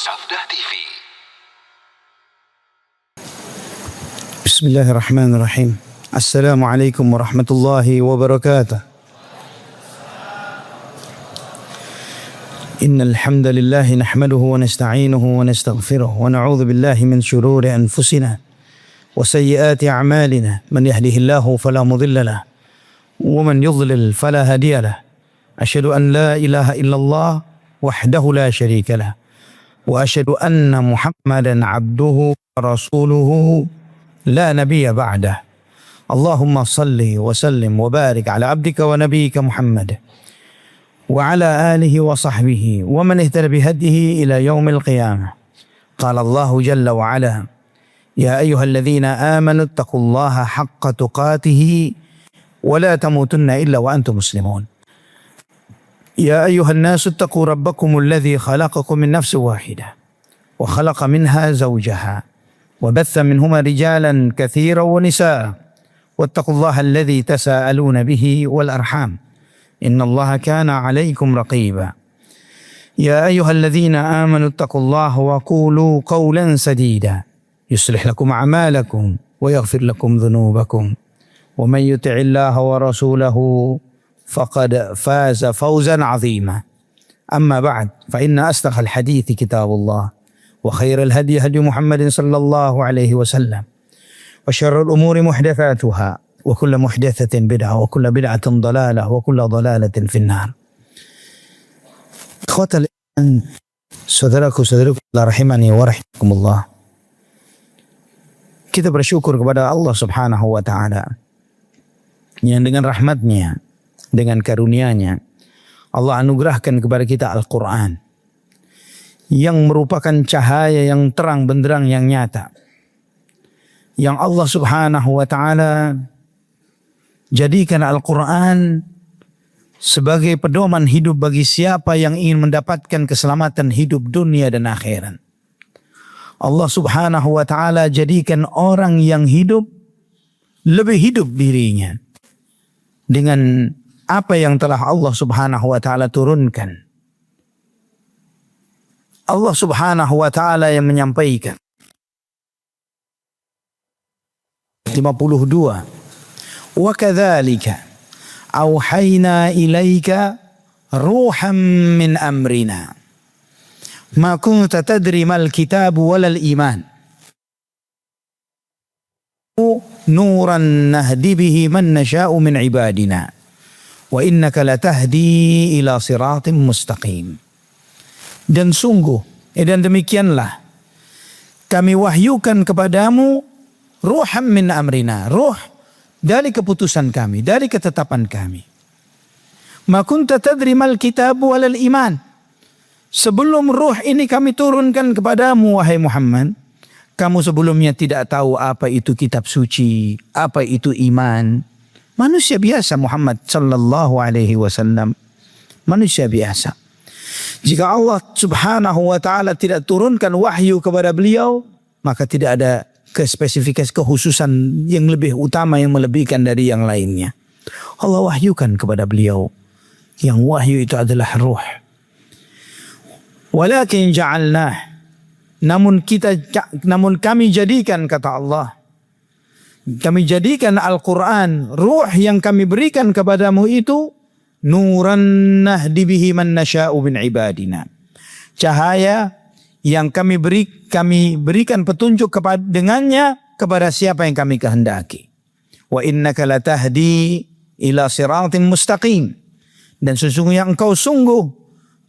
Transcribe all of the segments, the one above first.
Sabda TV. Bismillahirrahmanirrahim. Assalamualaikum warahmatullahi wabarakatuh. Innal hamdalillah nahmaduhu wa nasta'inuhu wa nastaghfiruh wa na'udzu billahi min shururi anfusina wa sayyiati a'malina. Man yahdihillahu fala mudilla lahu wa man yudlil fala hadiya lahu. Asyhadu an la ilaha illallah wahdahu la syarika lahu wa asyhadu anna Muhammadan abduhu wa rasuluhu la nabiyya ba'dah. Allahumma salli wa sallim wa barik ala abdika wa nabiyyika Muhammad wa ala alihi wa sahbihi wa man ihtada bihadihi ila yaumil qiyamah. Qala Allahu jalla wa ala, ya ayyuhalladzina amanu taqullaha haqqa tuqatih wa la tamutunna illa wa antum muslimun. يا أيها الناس اتقوا ربكم الذي خلقكم من نفس واحدة وخلق منها زوجها وبث منهما رجالا كثيرا ونساء واتقوا الله الذي تساءلون به والأرحام إن الله كان عليكم رقيبا. يا أيها الذين آمنوا اتقوا الله وقولوا قولا سديدا يصلح لكم أعمالكم ويغفر لكم ذنوبكم ومن يطع الله ورسوله فقد فاز فوزا عظيما. أما بعد فإن أصدق الحديث كتاب الله وخير الهدي هدي محمد صلى الله عليه وسلم وشر الأمور محدثاتها وكل محدثة بدعة وكل بدعة ضلالة وكل ضلالة في النار. Ikhwatal iman, saudaraku-saudaraku rahimani wa rahimakumullah. Kita bersyukur kepada Allah Subhanahu wa taala yang dengan rahmatnya, dengan karunia-Nya, Allah anugerahkan kepada kita Al-Quran yang merupakan cahaya yang terang benderang yang nyata, yang Allah Subhanahu wa ta'ala jadikan Al-Quran sebagai pedoman hidup bagi siapa yang ingin mendapatkan keselamatan hidup dunia dan akhirat. Allah Subhanahu wa ta'ala jadikan orang yang hidup lebih hidup dirinya dengan apa yang telah Allah Subhanahu wa ta'ala turunkan. Allah Subhanahu wa ta'ala yang menyampaikan 52, wa kadzalika auhayna ilaika ruham min amrina ma kunta tadri mal kitabu walal iman nuran nahdi bihi man nasha'u min ibadina wa innaka latahdi ila siratim mustaqim. Dan sungguh, dan demikianlah kami wahyukan kepadamu ruham min amrina, ruh dari keputusan kami, dari ketetapan kami. Ma kunta tadri mal kitabu walal iman. Sebelum ruh ini kami turunkan kepadamu wahai Muhammad, kamu sebelumnya tidak tahu apa itu kitab suci, apa itu iman. Manusia biasa Muhammad sallallahu alaihi wasallam, manusia biasa. Jika Allah Subhanahu wa ta'ala tidak turunkan wahyu kepada beliau, maka tidak ada kespesifikan kekhususan yang lebih utama yang melebihkan dari yang lainnya. Allah wahyukan kepada beliau, yang wahyu itu adalah ruh. Walakin ja'alnah, namun kami jadikan, kata Allah, kami jadikan Al-Quran, ruh yang kami berikan kepadamu itu, nuran nahdi bihi man nasha'u min ibadina. Cahaya yang kami berikan petunjuk dengannya kepada siapa yang kami kehendaki. Wa innaka latahdi ila siratin mustaqim. Dan sesungguhnya engkau sungguh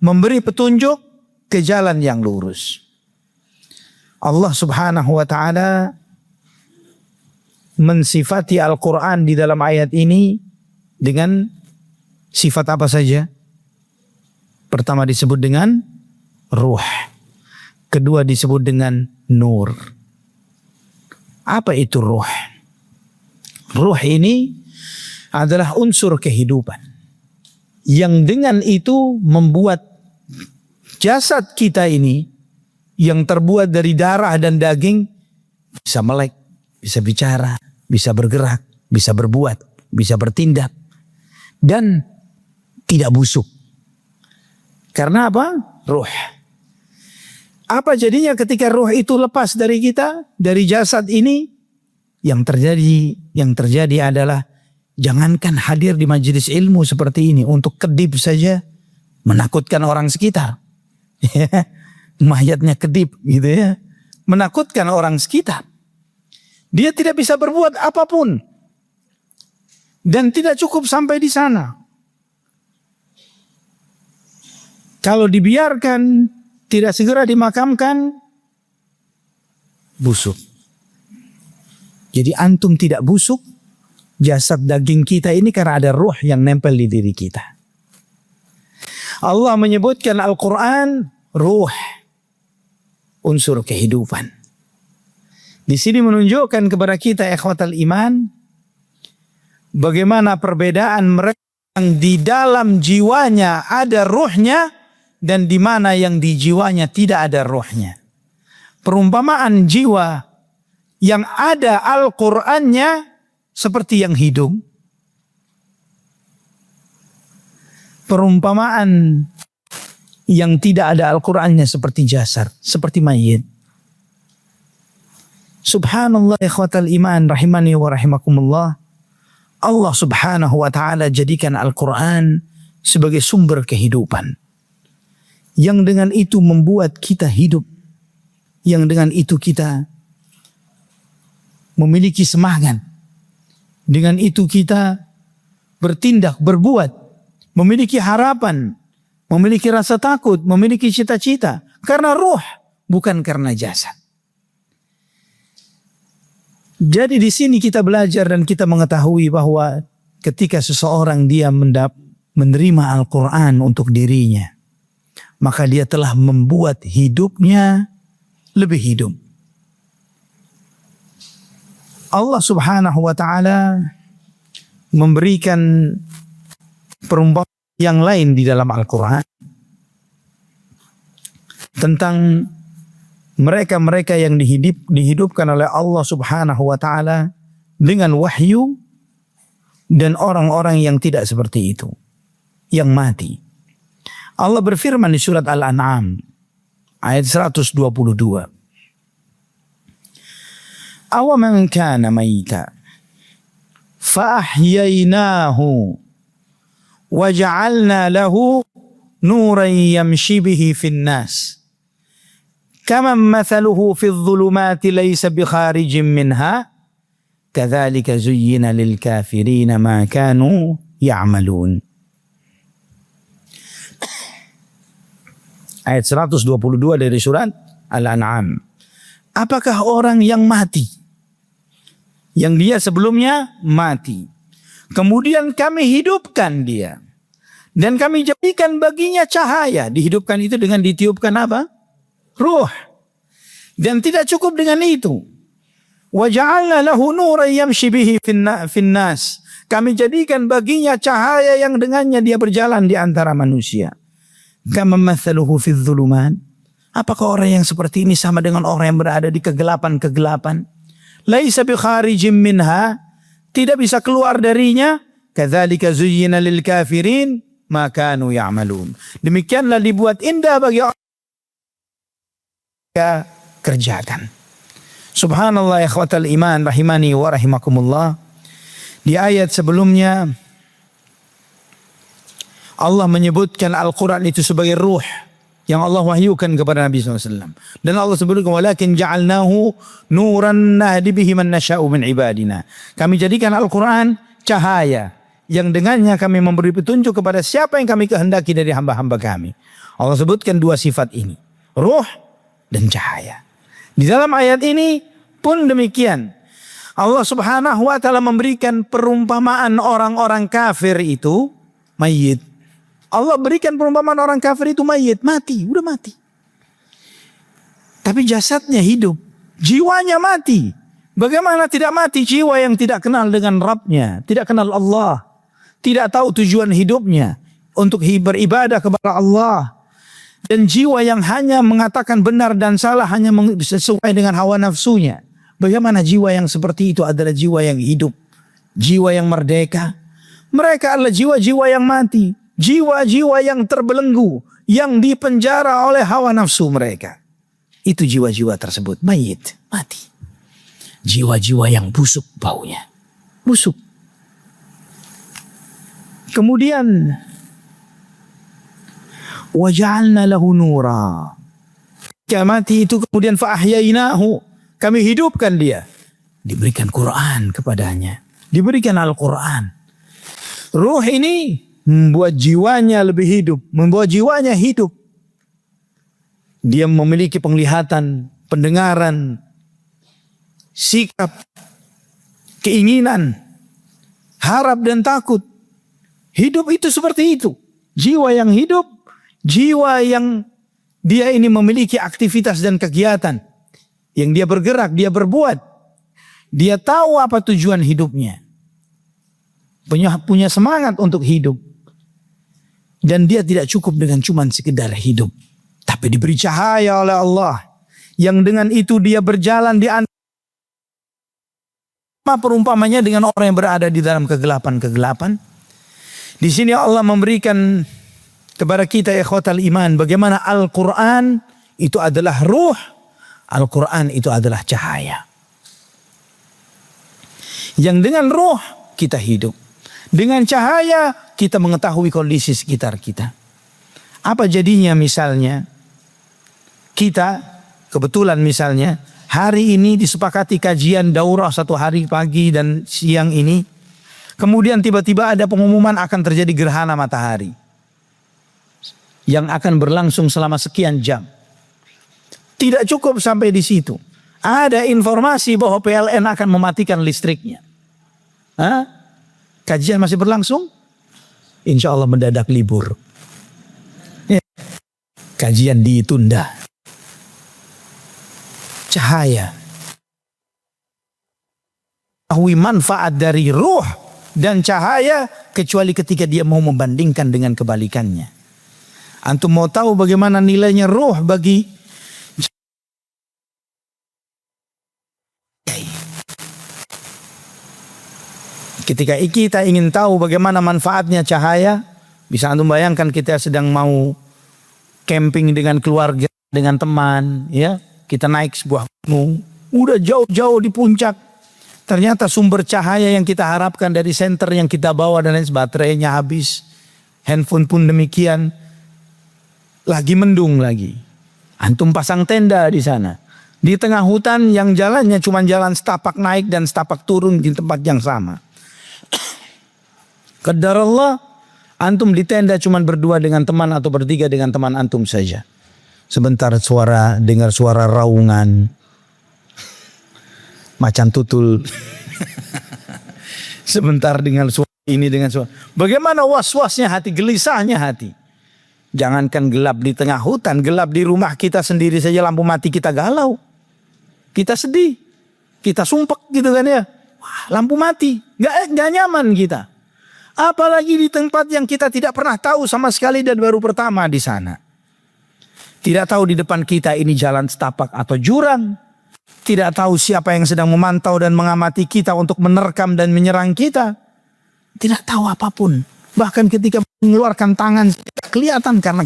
memberi petunjuk ke jalan yang lurus. Allah Subhanahu wa ta'ala mensifati Al-Quran di dalam ayat ini dengan sifat apa saja? Pertama disebut dengan ruh. Kedua disebut dengan nur. Apa itu ruh? Ruh ini adalah unsur kehidupan yang dengan itu membuat jasad kita ini yang terbuat dari darah dan daging bisa melek, bisa bicara, bisa bergerak, bisa berbuat, bisa bertindak, dan tidak busuk. Karena apa? Ruh. Apa jadinya ketika ruh itu lepas dari kita, dari jasad ini? Yang terjadi adalah jangankan hadir di majelis ilmu seperti ini untuk kedip saja menakutkan orang sekitar. Mayatnya kedip gitu ya. Menakutkan orang sekitar. Dia tidak bisa berbuat apapun. Dan tidak cukup sampai di sana. Kalau dibiarkan tidak segera dimakamkan, busuk. Jadi antum tidak busuk, jasad daging kita ini karena ada ruh yang nempel di diri kita. Allah menyebutkan Al-Quran ruh, unsur kehidupan. Di sini menunjukkan kepada kita ikhwatal iman, bagaimana perbedaan mereka yang di dalam jiwanya ada ruhnya dan di mana yang di jiwanya tidak ada ruhnya. Perumpamaan jiwa yang ada Al-Qur'annya seperti yang hidung. Perumpamaan yang tidak ada Al-Qur'annya seperti jasad, seperti mayit. Subhanallah ikhwatal iman rahimani wa rahimakumullah. Allah subhanahu wa ta'ala jadikan Al-Quran sebagai sumber kehidupan. Yang dengan itu membuat kita hidup. Yang dengan itu kita memiliki semangat. Dengan itu kita bertindak, berbuat. Memiliki harapan. Memiliki rasa takut. Memiliki cita-cita. Karena ruh, bukan karena jasad. Jadi di sini kita belajar dan kita mengetahui bahwa ketika seseorang dia menerima Al-Quran untuk dirinya, maka dia telah membuat hidupnya lebih hidup. Allah subhanahu wa ta'ala memberikan perumpamaan yang lain di dalam Al-Quran tentang mereka-mereka yang dihidupkan oleh Allah subhanahu wa ta'ala dengan wahyu dan orang-orang yang tidak seperti itu, yang mati. Allah berfirman di surat Al-An'am ayat 122. Awaman kana mayta fa'ahyainahu waja'alna lahu nuran yamshi bihi fin nas kama mathaluhu fi dhulumati laysa bi kharijin minha kadzalika zuyyina lil kafirina ma kanu ya'malun. Ayat 122 dari surat Al-An'am. Apakah orang yang mati, yang dia sebelumnya mati, kemudian kami hidupkan dia dan kami jadikan baginya cahaya. Dihidupkan itu dengan ditiupkan apa? Ruh. Dan tidak cukup dengan itu. Wa ja'alna lahu nuran yamshi bihi fin nas. Kami jadikan baginya cahaya yang dengannya dia berjalan di antara manusia. Kama mathaluhu fi dhulumat. Apakah orang yang seperti ini sama dengan orang yang berada di kegelapan-kegelapan? Laisa bi kharijin minha. Tidak bisa keluar darinya. Kadzalika zuyyina lil kafirin ma kanu ya'malun. Demikianlah dibuat indah bagi orang kerjakan. Subhanallah ikhwatal iman rahimani wa rahimakumullah. Di ayat sebelumnya Allah menyebutkan Al-Quran itu sebagai ruh yang Allah wahyukan kepada Nabi SAW. Dan Allah sebutkan walakin ja'alnahu nuran nahdi bihi man nasha'u min ibadina. Kami jadikan Al-Quran cahaya yang dengannya kami memberi petunjuk kepada siapa yang kami kehendaki dari hamba-hamba kami. Allah sebutkan dua sifat ini, ruh dan cahaya. Di dalam ayat ini pun demikian. Allah subhanahu wa ta'ala memberikan perumpamaan orang-orang kafir itu mayit. Allah berikan perumpamaan orang kafir itu mayit, mati, udah mati. Tapi jasadnya hidup, jiwanya mati. Bagaimana tidak mati jiwa yang tidak kenal dengan Rabbnya, tidak kenal Allah, tidak tahu tujuan hidupnya untuk beribadah kepada Allah. Dan jiwa yang hanya mengatakan benar dan salah hanya sesuai dengan hawa nafsunya. Bagaimana jiwa yang seperti itu adalah jiwa yang hidup, jiwa yang merdeka. Mereka adalah jiwa-jiwa yang mati, jiwa-jiwa yang terbelenggu, yang dipenjara oleh hawa nafsu mereka. Itu jiwa-jiwa tersebut mayit, mati. Jiwa-jiwa yang busuk baunya, busuk. Kemudian waja'alna lahu nura. Ketika mati itu kemudian fa'ahyainahu, kami hidupkan dia. Diberikan Quran kepadanya, diberikan Al-Quran. Ruh ini membuat jiwanya lebih hidup, membuat jiwanya hidup. Dia memiliki penglihatan, pendengaran, sikap, keinginan, harap dan takut. Hidup itu seperti itu. Jiwa yang hidup, jiwa yang dia ini memiliki aktivitas dan kegiatan. Yang dia bergerak, dia berbuat. Dia tahu apa tujuan hidupnya. Punya semangat untuk hidup. Dan dia tidak cukup dengan cuma sekedar hidup. Tapi diberi cahaya oleh Allah. Yang dengan itu dia berjalan di antara. Perumpamanya dengan orang yang berada di dalam kegelapan-kegelapan. Di sini Allah memberikan kepada kita ikhwatal iman. Bagaimana Al-Quran itu adalah ruh. Al-Quran itu adalah cahaya. Yang dengan ruh kita hidup. Dengan cahaya kita mengetahui kondisi sekitar kita. Apa jadinya misalnya kita kebetulan misalnya hari ini disepakati kajian daurah 1 hari pagi dan siang ini. Kemudian tiba-tiba ada pengumuman akan terjadi gerhana matahari. Yang akan berlangsung selama sekian jam. Tidak cukup sampai di situ. Ada informasi bahwa PLN akan mematikan listriknya. Kajian masih berlangsung? Insya Allah mendadak libur. Kajian ditunda. Cahaya. Tahu manfaat dari ruh dan cahaya kecuali ketika dia mau membandingkan dengan kebalikannya. Antum mau tahu bagaimana nilainya ruh bagi ketika kita ingin tahu bagaimana manfaatnya cahaya, bisa antum bayangkan kita sedang mau camping dengan keluarga, dengan teman, ya. Kita naik sebuah gunung, udah jauh-jauh di puncak. Ternyata sumber cahaya yang kita harapkan dari senter yang kita bawa dan lain baterainya habis. Handphone pun demikian. Lagi mendung lagi. Antum pasang tenda di sana. Di tengah hutan yang jalannya cuma jalan setapak naik dan setapak turun di tempat yang sama. Qadarullah, antum di tenda cuma berdua dengan teman atau bertiga dengan teman antum saja. Sebentar dengar suara raungan. Macan tutul. Sebentar dengan suara ini dengan suara. Bagaimana was-wasnya hati, gelisahnya hati. Jangankan gelap di tengah hutan, gelap di rumah kita sendiri saja lampu mati kita galau. Kita sedih. Kita sumpek gitu kan ya. Wah, lampu mati. Gak nyaman kita. Apalagi di tempat yang kita tidak pernah tahu sama sekali dan baru pertama di sana. Tidak tahu di depan kita ini jalan setapak atau jurang. Tidak tahu siapa yang sedang memantau dan mengamati kita untuk menerkam dan menyerang kita. Tidak tahu apapun. Bahkan ketika mengeluarkan tangan kelihatan karena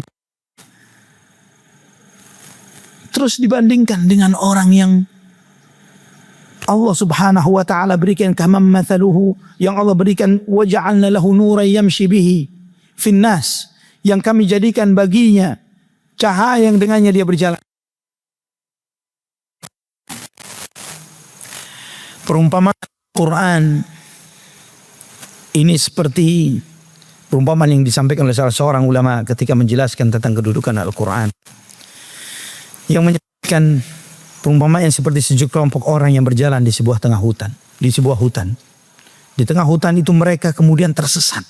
terus dibandingkan dengan orang yang Allah subhanahu wa ta'ala berikan kamam mathaluhu, yang Allah berikan waja'alna lahu nuran yamshi bihi finnas, yang kami jadikan baginya cahaya yang dengannya dia berjalan. Perumpamaan Quran ini seperti perumpamaan yang disampaikan oleh salah seorang ulama ketika menjelaskan tentang kedudukan Al-Quran, yang menyebutkan perumpamaan yang seperti sekelompok orang yang berjalan di sebuah tengah hutan, di sebuah hutan. Di tengah hutan itu mereka kemudian tersesat.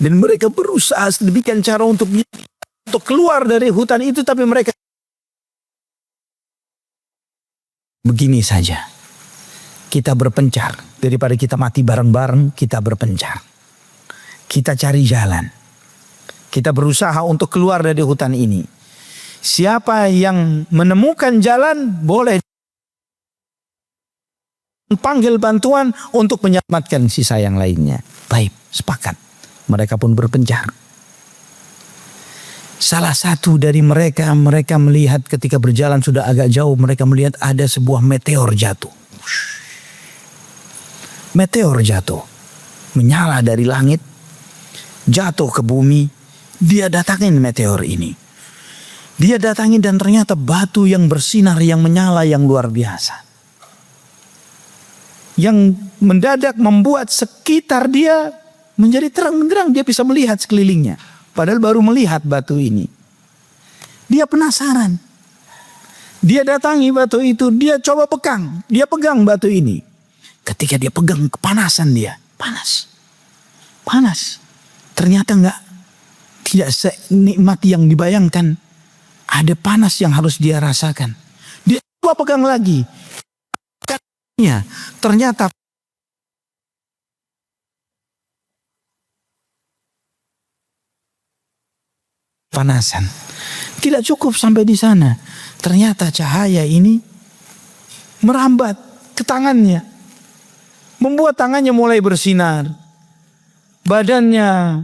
Dan mereka berusaha sedemikian cara untuk keluar dari hutan itu, tapi mereka begini saja. Kita berpencar, daripada kita mati bareng-bareng, kita berpencar. Kita cari jalan. Kita berusaha untuk keluar dari hutan ini. Siapa yang menemukan jalan boleh panggil bantuan untuk menyelamatkan sisa yang lainnya. Baik, sepakat. Mereka pun berpencar. Salah satu dari mereka melihat ketika berjalan sudah agak jauh, mereka melihat ada sebuah meteor jatuh. Meteor jatuh, menyala dari langit, jatuh ke bumi. Dia datangin meteor ini. Dia datangin dan ternyata batu yang bersinar, yang menyala, yang luar biasa. Yang mendadak membuat sekitar dia menjadi terang benderang. Dia bisa melihat sekelilingnya. Padahal baru melihat batu ini. Dia penasaran. Dia datangi batu itu. Dia coba pegang. Dia pegang batu ini. Ketika dia pegang, kepanasan dia. Panas. Panas. Ternyata tidak senikmat yang dibayangkan. Ada panas yang harus dia rasakan. Dia coba pegang lagi. Ternyata panasan. Tidak cukup sampai di sana. Ternyata cahaya ini merambat ke tangannya. Membuat tangannya mulai bersinar. Badannya,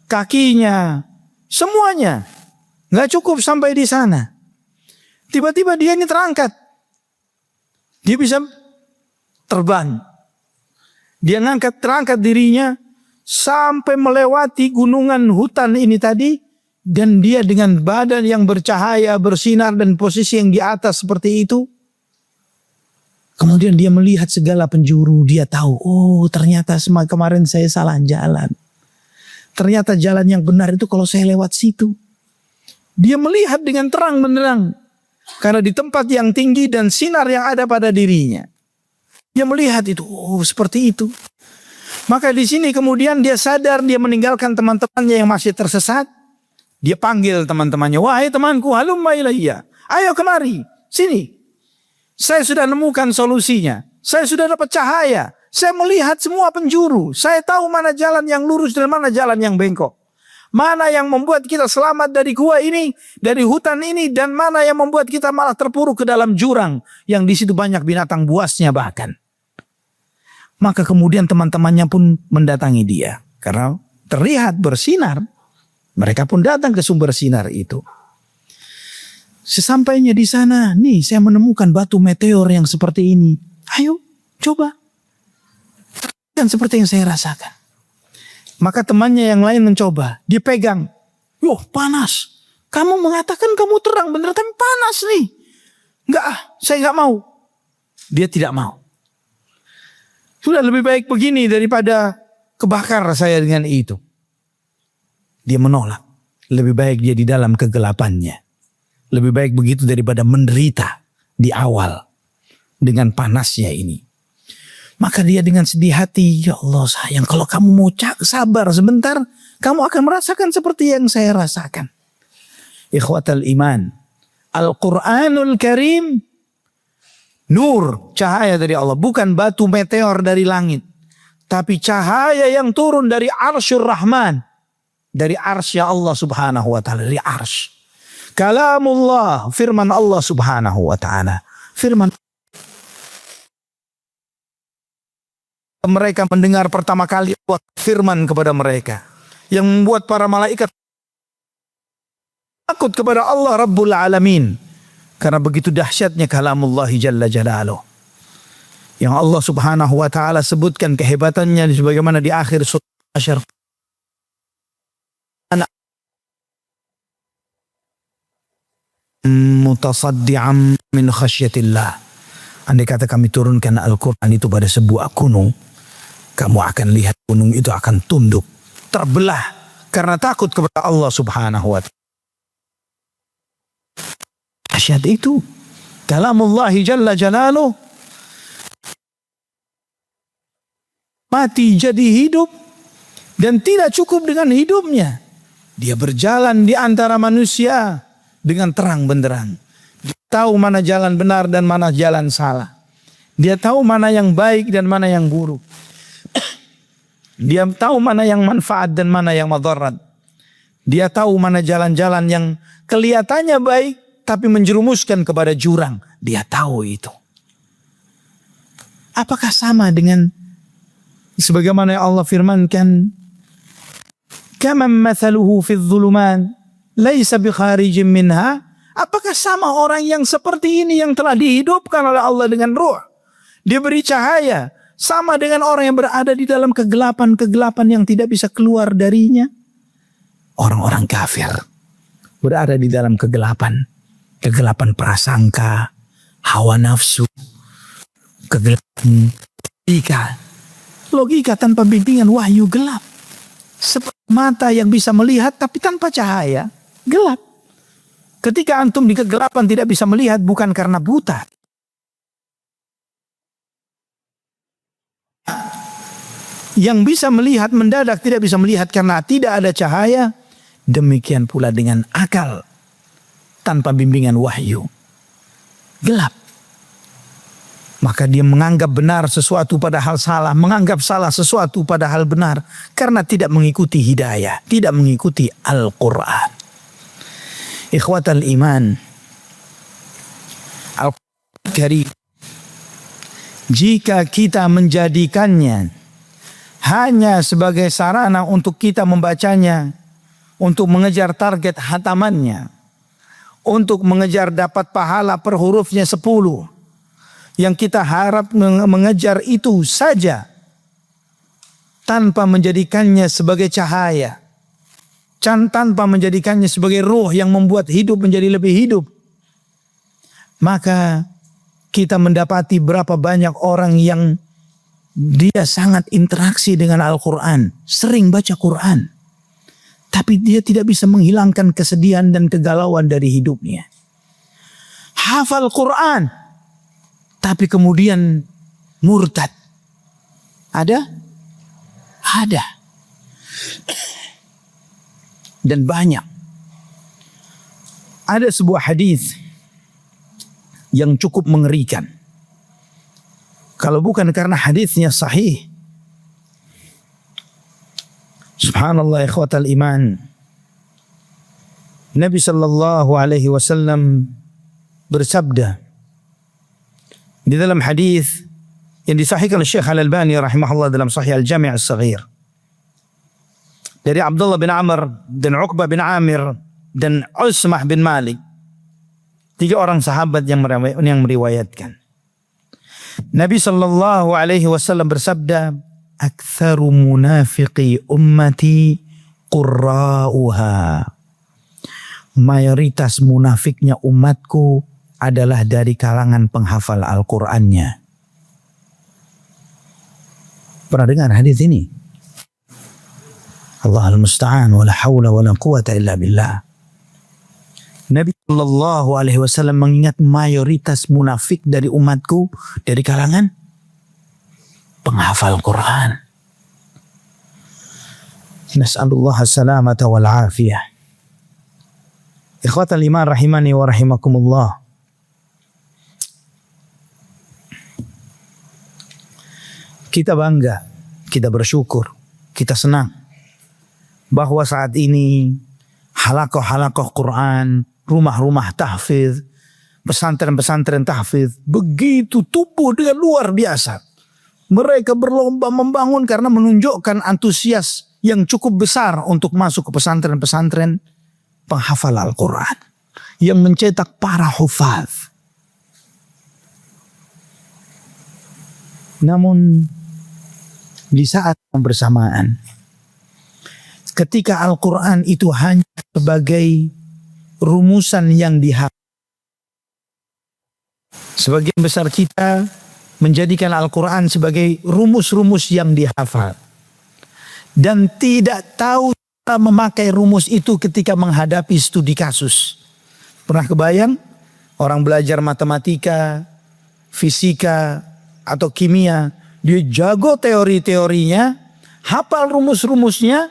kakinya, semuanya. Gak cukup sampai di sana. Tiba-tiba dia ini terangkat. Dia bisa terbang. Dia terangkat dirinya sampai melewati gunungan hutan ini tadi. Dan dia dengan badan yang bercahaya, bersinar dan posisi yang di atas seperti itu. Kemudian dia melihat segala penjuru. Dia tahu, oh ternyata kemarin saya salah jalan. Ternyata jalan yang benar itu kalau saya lewat situ. Dia melihat dengan terang benderang. Karena di tempat yang tinggi dan sinar yang ada pada dirinya. Dia melihat itu, oh seperti itu. Maka di sini kemudian dia sadar, dia meninggalkan teman-temannya yang masih tersesat. Dia panggil teman-temannya, wahai temanku, halumma ilayya. Ayo kemari, sini. Saya sudah nemukan solusinya. Saya sudah dapat cahaya. Saya melihat semua penjuru. Saya tahu mana jalan yang lurus dan mana jalan yang bengkok. Mana yang membuat kita selamat dari gua ini, dari hutan ini, dan mana yang membuat kita malah terpuruk ke dalam jurang yang di situ banyak binatang buasnya bahkan. Maka kemudian teman-temannya pun mendatangi dia karena terlihat bersinar. Mereka pun datang ke sumber sinar itu. Sesampainya di sana, nih saya menemukan batu meteor yang seperti ini. Ayo, coba. Dan seperti yang saya rasakan. Maka temannya yang lain mencoba. Dia pegang. Yoh panas. Kamu mengatakan kamu terang bener tapi panas nih. Enggak, saya enggak mau. Dia tidak mau. Sudah lebih baik begini daripada kebakar saya dengan itu. Dia menolak. Lebih baik dia di dalam kegelapannya. Lebih baik begitu daripada menderita di awal dengan panasnya ini. Maka dia dengan sedih hati, ya Allah sayang, kalau kamu mau sabar sebentar, kamu akan merasakan seperti yang saya rasakan. Ikhwatal iman, Al-Quranul Karim, nur, cahaya dari Allah, bukan batu meteor dari langit, tapi cahaya yang turun dari Arsyur Rahman, dari arsy Allah subhanahu wa ta'ala, dari arsy. Kalamullah, firman Allah subhanahu wa ta'ala. Firman mereka mendengar pertama kali firman kepada mereka. Yang membuat para malaikat takut kepada Allah Rabbul Alamin. Karena begitu dahsyatnya kalamullahi jalla jalaluh. Yang Allah subhanahu wa ta'ala sebutkan kehebatannya sebagaimana di akhir surah Asyr. Mutasaddi'an min khasyatillah. Andai kata kami turunkan Al-Quran itu pada sebuah gunung, kamu akan lihat gunung itu akan tunduk, terbelah karena takut kepada Allah subhanahu wa ta'ala. Asyad itu kalamullahi jalla jalaluh. Mati jadi hidup dan tidak cukup dengan hidupnya. Dia berjalan di antara manusia dengan terang benderang. Dia tahu mana jalan benar dan mana jalan salah. Dia tahu mana yang baik dan mana yang buruk. Dia tahu mana yang manfaat dan mana yang madarat. Dia tahu mana jalan-jalan yang kelihatannya baik tapi menjerumuskan kepada jurang. Dia tahu itu. Apakah sama dengan sebagaimana Allah firmankan, "Kama mathaluhu fi dhuluman laisa bi kharijin minha. Apakah sama orang yang seperti ini yang telah dihidupkan oleh Allah dengan ruh, diberi cahaya, sama dengan orang yang berada di dalam kegelapan-kegelapan yang tidak bisa keluar darinya? Orang-orang kafir berada di dalam kegelapan, kegelapan prasangka, hawa nafsu, kegelapan logika tanpa bimbingan wahyu, gelap. Seperti mata yang bisa melihat tapi tanpa cahaya, gelap. Ketika antum di kegelapan tidak bisa melihat bukan karena buta. Yang bisa melihat mendadak tidak bisa melihat karena tidak ada cahaya. Demikian pula dengan akal tanpa bimbingan wahyu, gelap. Maka dia menganggap benar sesuatu padahal salah, menganggap salah sesuatu padahal benar, karena tidak mengikuti hidayah, tidak mengikuti Al-Quran. Ikhwatal iman, Al-Quran Karim, jika kita menjadikannya hanya sebagai sarana untuk kita membacanya, untuk mengejar target hatamannya, untuk mengejar dapat pahala per hurufnya 10, yang kita harap mengejar itu saja, tanpa menjadikannya sebagai cahaya, tanpa menjadikannya sebagai ruh yang membuat hidup menjadi lebih hidup, maka kita mendapati berapa banyak orang yang dia sangat interaksi dengan Al-Quran, sering baca Quran, tapi dia tidak bisa menghilangkan kesedihan dan kegalauan dari hidupnya. Hafal Quran, tapi kemudian murtad. Ada? Ada. Dan banyak. Ada sebuah hadis yang cukup mengerikan. Kalau bukan karena hadisnya sahih. Subhanallah ikhwatal iman. Nabi sallallahu alaihi wasallam bersabda di dalam hadis yang disahihkan oleh Syekh Al-Albani rahimahullah dalam Sahih Al-Jami' As-Saghir, dari Abdullah bin Amr dan Uqbah bin Amir dan Usmah bin Malik, 3 orang sahabat yang meriwayatkan. Nabi sallallahu alaihi wasallam bersabda, "Aktsaru munafiqi ummati qurra'uha." Mayoritas munafiknya umatku adalah dari kalangan penghafal Al-Qur'annya. Pernah dengar hadis ini? Allahul musta'an, wala haula wala quwata illa billah. Nabi sallallahu alaihi wasallam mengingat mayoritas munafik dari umatku dari kalangan penghafal Quran. Nas'alullah as-salamata wal afiyah. Ikhwatal iman rahimani wa rahimakumullah. Kita bangga, kita bersyukur, kita senang bahwa saat ini halakoh-halakoh Quran, rumah-rumah tahfidz, pesantren-pesantren tahfidz begitu tumbuh dengan luar biasa. Mereka berlomba membangun karena menunjukkan antusias yang cukup besar untuk masuk ke pesantren-pesantren penghafal Al-Quran yang mencetak para hufaz. Namun di saat yang bersamaan, ketika Al-Quran itu hanya sebagai rumusan yang dihafal, sebagian besar kita menjadikan Al-Quran sebagai rumus-rumus yang dihafal dan tidak tahu cara memakai rumus itu ketika menghadapi studi kasus. Pernah kebayang orang belajar matematika, fisika, atau kimia, dia jago teori-teorinya, hafal rumus-rumusnya,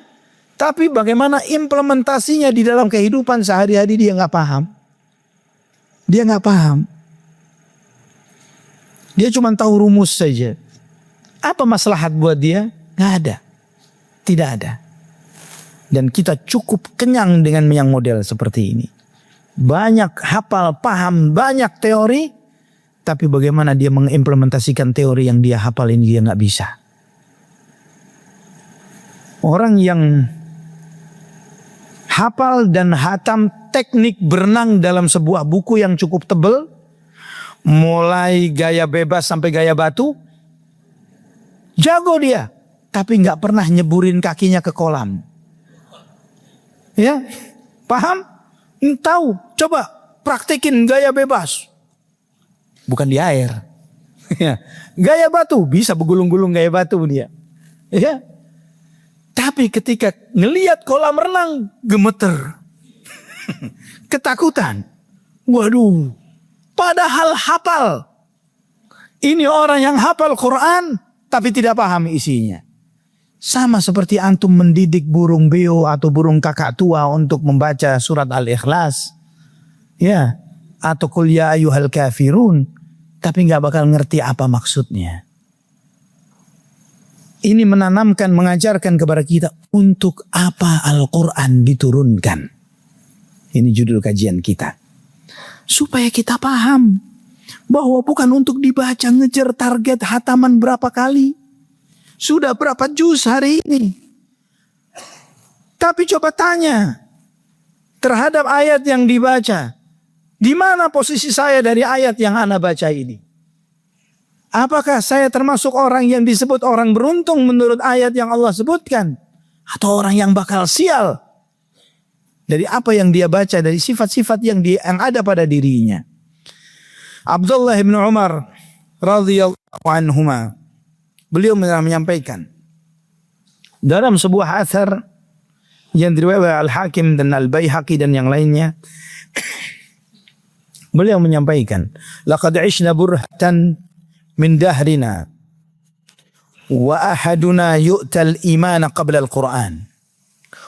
tapi bagaimana implementasinya di dalam kehidupan sehari-hari dia nggak paham. Dia nggak paham. Dia cuma tahu rumus saja. Apa maslahat buat dia? Nggak ada. Tidak ada. Dan kita cukup kenyang dengan yang model seperti ini. Banyak hafal, paham, banyak teori, tapi bagaimana dia mengimplementasikan teori yang dia hafal ini dia nggak bisa. Orang yang hafal dan hatam teknik berenang dalam sebuah buku yang cukup tebal, mulai gaya bebas sampai gaya batu. Jago dia, tapi nggak pernah nyeburin kakinya ke kolam. Ya, paham? Tahu? Coba praktekin gaya bebas. Bukan di air. Ya, gaya batu bisa bergulung-gulung gaya batu dia. Ya. Tapi ketika ngelihat kolam renang gemeter. Ketakutan. Waduh. Padahal hafal. Ini orang yang hafal Quran tapi tidak paham isinya. Sama seperti antum mendidik burung beo atau burung kakak tua untuk membaca surat Al-Ikhlas. Ya, atau qul ya ayyuhal kafirun, tapi nggak bakal ngerti apa maksudnya. Ini menanamkan, mengajarkan kepada kita untuk apa Al-Quran diturunkan. Ini judul kajian kita. Supaya kita paham bahwa bukan untuk dibaca ngejar target hataman berapa kali. Sudah berapa juz hari ini. Tapi coba tanya terhadap ayat yang dibaca. Di mana posisi saya dari ayat yang Anda baca ini? Apakah saya termasuk orang yang disebut orang beruntung menurut ayat yang Allah sebutkan? Atau orang yang bakal sial? Dari apa yang dia baca, dari sifat-sifat yang ada pada dirinya. Abdullah bin Umar radhiyallahu anhuma, beliau menyampaikan dalam sebuah athar yang diriwayatkan Al-Hakim dan Al-Baihaqi dan yang lainnya. Beliau menyampaikan, laqad 'ishna burhatan min dahrina wa ahaduna yu'tal imana qabla al-Quran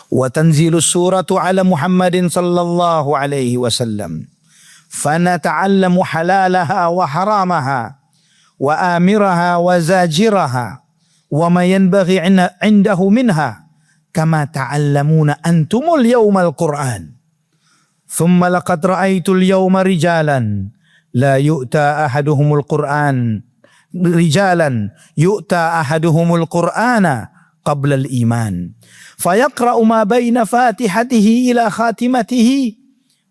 wa tanzilu suratu ala Muhammadin sallallahu alaihi wasallam fanata'allamu halalaha wa haramaha wa amiraha wa zajiraha wa ma yanbaghi indahu minha kama ta'allamuna antumul yawmal Qur'an thumma laqad ra'aytul yawma rijalan la yu'ta ahaduhumul Qur'an rijalan yu'ta ahaduhumul Qur'ana qabla al-iman fayaqra'u ma baina fatihatihi ila khatimatihi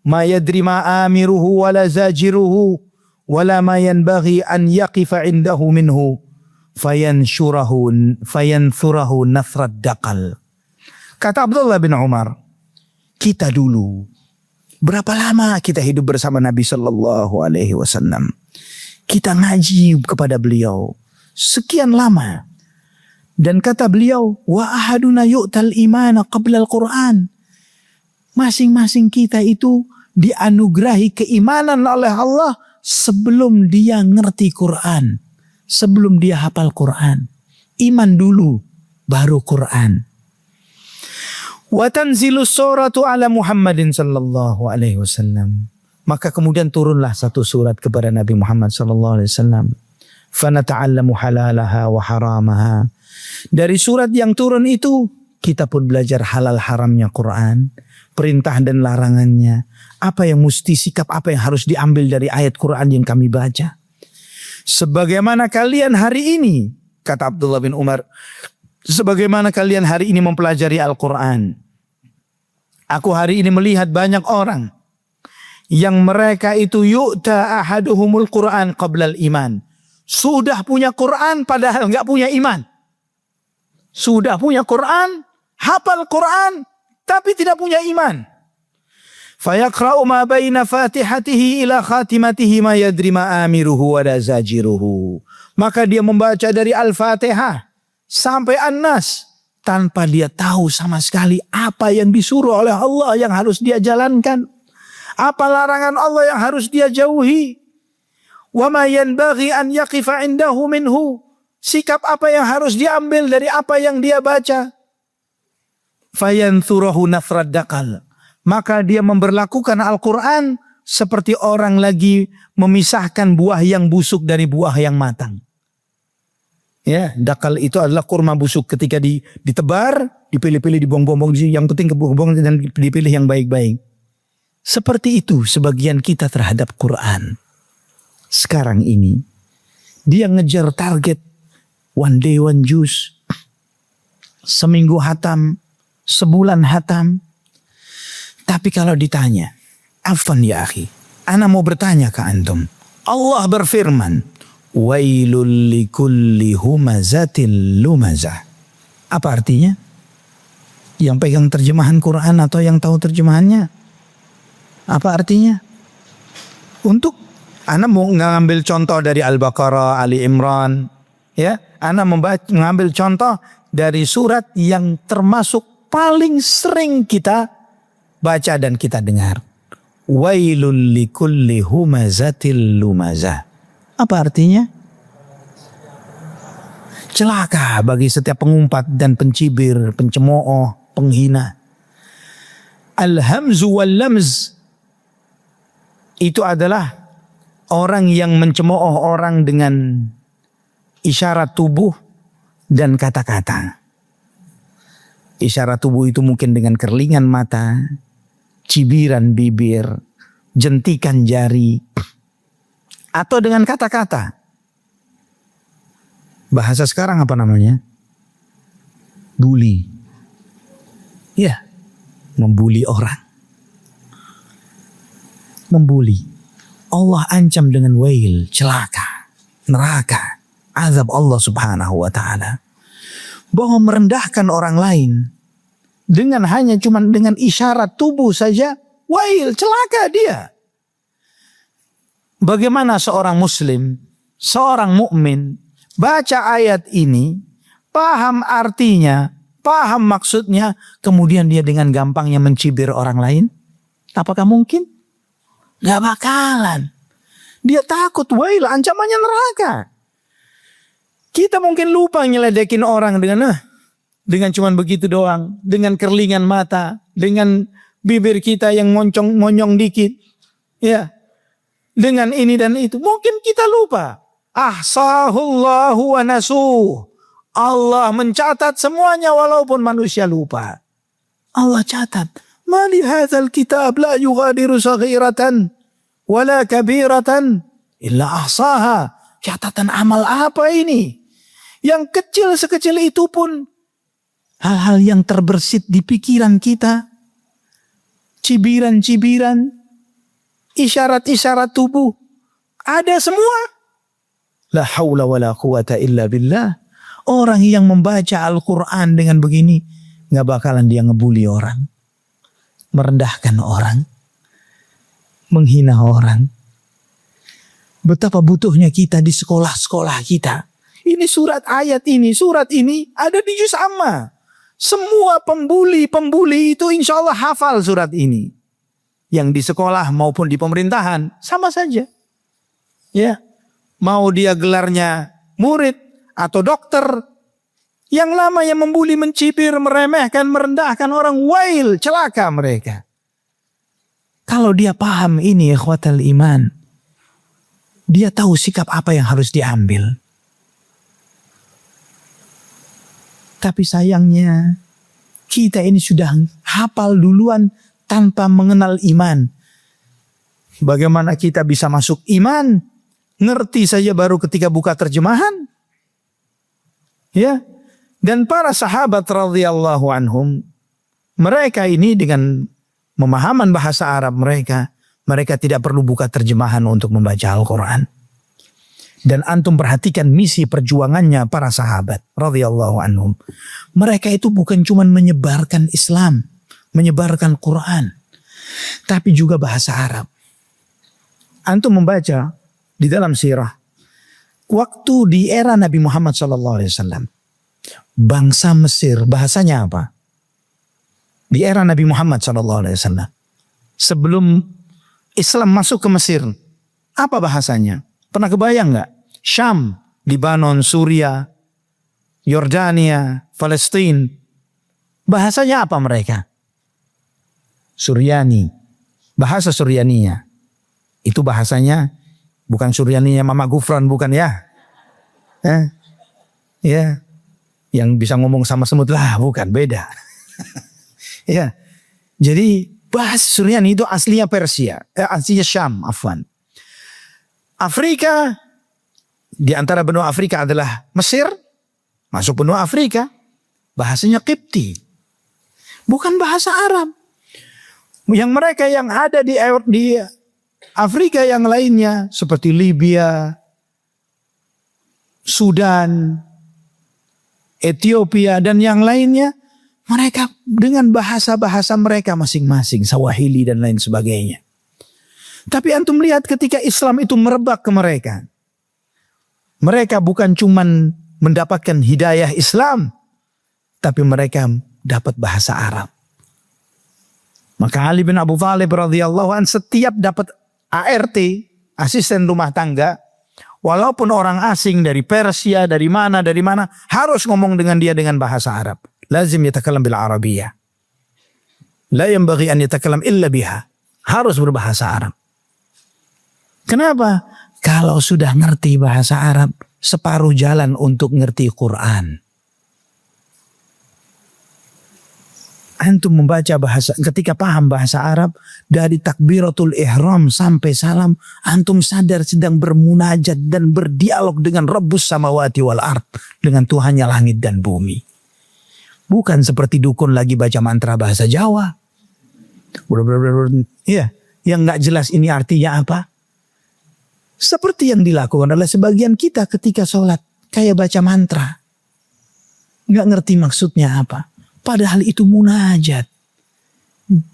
ma yadri ma amiruhu wala zajiruhu wala ma yanbaghi an yaqifa indahu minhu fayanthurahu nafrad daqal. Kata Abdullah bin Umar, kita dulu berapa lama kita hidup bersama Nabi sallallahu alaihi wasallam? Kita ngaji kepada beliau sekian lama. Dan kata beliau, wa ahaduna yu'tal imana qabla al-Quran. Masing-masing kita itu dianugerahi keimanan oleh Allah sebelum dia ngerti Quran. Sebelum dia hafal Quran. Iman dulu, baru Quran. Wa tanzilu suratu ala Muhammadin sallallahu alaihi wasallam. Maka kemudian turunlah satu surat kepada Nabi Muhammad sallallahu alaihi wasallam. Fanata'allamu halalaha wa haramaha. Dari surat yang turun itu kita pun belajar halal haramnya Quran, perintah dan larangannya, apa yang mesti sikap, apa yang harus diambil dari ayat Quran yang kami baca. Sebagaimana kalian hari ini, kata Abdullah bin Umar, sebagaimana kalian hari ini mempelajari Al-Quran. Aku hari ini melihat banyak orang yang mereka itu yu'ta ahaduhumul Quran qablal iman. Sudah punya Quran padahal enggak punya iman. Sudah punya Quran, hafal Quran tapi tidak punya iman. Fayaqra'u ma baina fatihatihi ila khatimatihi ma yadri ma amiruhu wa zajiruhu. Maka dia membaca dari Al-Fatihah sampai An-Nas tanpa dia tahu sama sekali apa yang disuruh oleh Allah yang harus dia jalankan. Apa larangan Allah yang harus dia jauhi? Wa ma yanbaghi an yaqifa indahu minhu. Sikap apa yang harus diambil dari apa yang dia baca? Fayanthurahu nafrad daqal. Maka dia memberlakukan Al-Quran seperti orang lagi memisahkan buah yang busuk dari buah yang matang. Ya, dakal itu adalah kurma busuk ketika ditebar, dipilih-pilih, dibuang-buang, yang penting kebuang dan dipilih yang baik-baik. Seperti itu sebagian kita terhadap Quran. Sekarang ini dia ngejar target one day one juz, seminggu hatam, sebulan hatam. Tapi kalau ditanya, afwan ya akhi, ana mau bertanya ke antum. Allah berfirman, wailul likulli humazatil lumazah. Apa artinya? Yang pegang terjemahan Quran atau yang tahu terjemahannya? Apa artinya? Untuk ana mau ngambil contoh dari Al-Baqarah, Ali Imran, ya. Ana mengambil contoh dari surat yang termasuk paling sering kita baca dan kita dengar. Wailul likulli humazatil lumazah. Apa artinya? Celaka bagi setiap pengumpat dan pencibir, pencemooh, penghina. Al-hamzu wal-lamz itu adalah orang yang mencemooh orang dengan isyarat tubuh dan kata-kata. Isyarat tubuh itu mungkin dengan kerlingan mata, cibiran bibir, jentikan jari, atau dengan kata-kata. Bahasa sekarang apa namanya? Bully. Ya, membuli orang. Membuli. Allah ancam dengan wail, celaka, neraka, azab Allah subhanahu wa ta'ala. Bahwa merendahkan orang lain dengan hanya cuman dengan isyarat tubuh saja, wail, celaka dia. Bagaimana seorang muslim, seorang mukmin baca ayat ini, paham artinya, paham maksudnya, kemudian dia dengan gampangnya mencibir orang lain? Apakah mungkin? Gak bakalan. Dia takut, wail, ancamannya neraka. Kita mungkin lupa nyeledekin orang dengan cuman begitu doang, dengan kerlingan mata, dengan bibir kita yang monyong dikit, ya, dengan ini dan itu. Mungkin kita lupa. Ahsahullahu wa nasuh. Allah mencatat semuanya walaupun manusia lupa. Allah catat. Ma li hadzal kitab la yughadiru saghiratan wala kabiratan illa ahsaha. Catatan amal apa ini? Yang kecil sekecil itu pun hal-hal yang terbersit di pikiran kita, cibiran-cibiran, isyarat-isyarat tubuh, ada semua. La haula wala quwata illa billah. Orang yang membaca Al-Quran dengan begini, gak bakalan dia ngebully orang, merendahkan orang, menghina orang. Betapa butuhnya kita di sekolah-sekolah kita. Ini surat ini ada di juz amma. Semua pembuli itu insya Allah hafal surat ini. Yang di sekolah maupun di pemerintahan sama saja. Ya, mau dia gelarnya murid atau dokter, yang lama yang membuli, mencibir, meremehkan, merendahkan orang, wail, celaka mereka. Kalau dia paham ini ikhwatal iman, dia tahu sikap apa yang harus diambil. Tapi sayangnya kita ini sudah hafal duluan tanpa mengenal iman. Bagaimana kita bisa masuk iman? Ngerti saja baru ketika buka terjemahan. Ya. Dan para sahabat radhiyallahu anhum, mereka ini dengan pemahaman bahasa Arab mereka tidak perlu buka terjemahan untuk membaca Al-Quran. Dan antum perhatikan misi perjuangannya para sahabat radhiyallahu anhum. Mereka itu bukan cuma menyebarkan Islam, menyebarkan Quran, tapi juga bahasa Arab. Antum membaca di dalam sirah, waktu di era Nabi Muhammad SAW, bangsa Mesir bahasanya apa? Di era Nabi Muhammad SAW, sebelum Islam masuk ke Mesir, apa bahasanya? Pernah kebayang nggak? Syam, Libanon, Suria, Yordania, Palestina. Bahasanya apa mereka? Suryani. Bahasa Suryaninya. Itu bahasanya bukan Suryaninya Mama Gufron, bukan ya? Ya. Yang bisa ngomong sama semut lah, bukan, beda. Ya. Jadi bahasa Suryani itu aslinya Persia, aslinya Syam, afwan. Afrika, di antara benua Afrika adalah Mesir, masuk benua Afrika, bahasanya Qibti, bukan bahasa Arab. Yang mereka yang ada di Afrika yang lainnya seperti Libya, Sudan, Ethiopia dan yang lainnya, mereka dengan bahasa-bahasa mereka masing-masing, Swahili dan lain sebagainya. Tapi antum lihat ketika Islam itu merebak ke mereka, mereka bukan cuman mendapatkan hidayah Islam, tapi mereka dapat bahasa Arab. Maka Ali bin Abu Thalib radhiyallahu an setiap dapat ART, asisten rumah tangga, walaupun orang asing dari Persia, dari mana, harus ngomong dengan dia dengan bahasa Arab. Lazim yatakalam bil Arabiyyah. La yanbaghi an yatakalam illa biha. Harus berbahasa Arab. Kenapa? Kalau sudah ngerti bahasa Arab, separuh jalan untuk ngerti Quran. Antum membaca bahasa, ketika paham bahasa Arab, dari takbiratul ihram sampai salam, antum sadar sedang bermunajat dan berdialog dengan Rabbus samawati wal ard, dengan Tuhannya langit dan bumi. Bukan seperti dukun lagi baca mantra bahasa Jawa. Iya, yang nggak jelas ini artinya apa. Seperti yang dilakukan oleh sebagian kita ketika sholat, kayak baca mantra. Nggak ngerti maksudnya apa. Padahal itu munajat.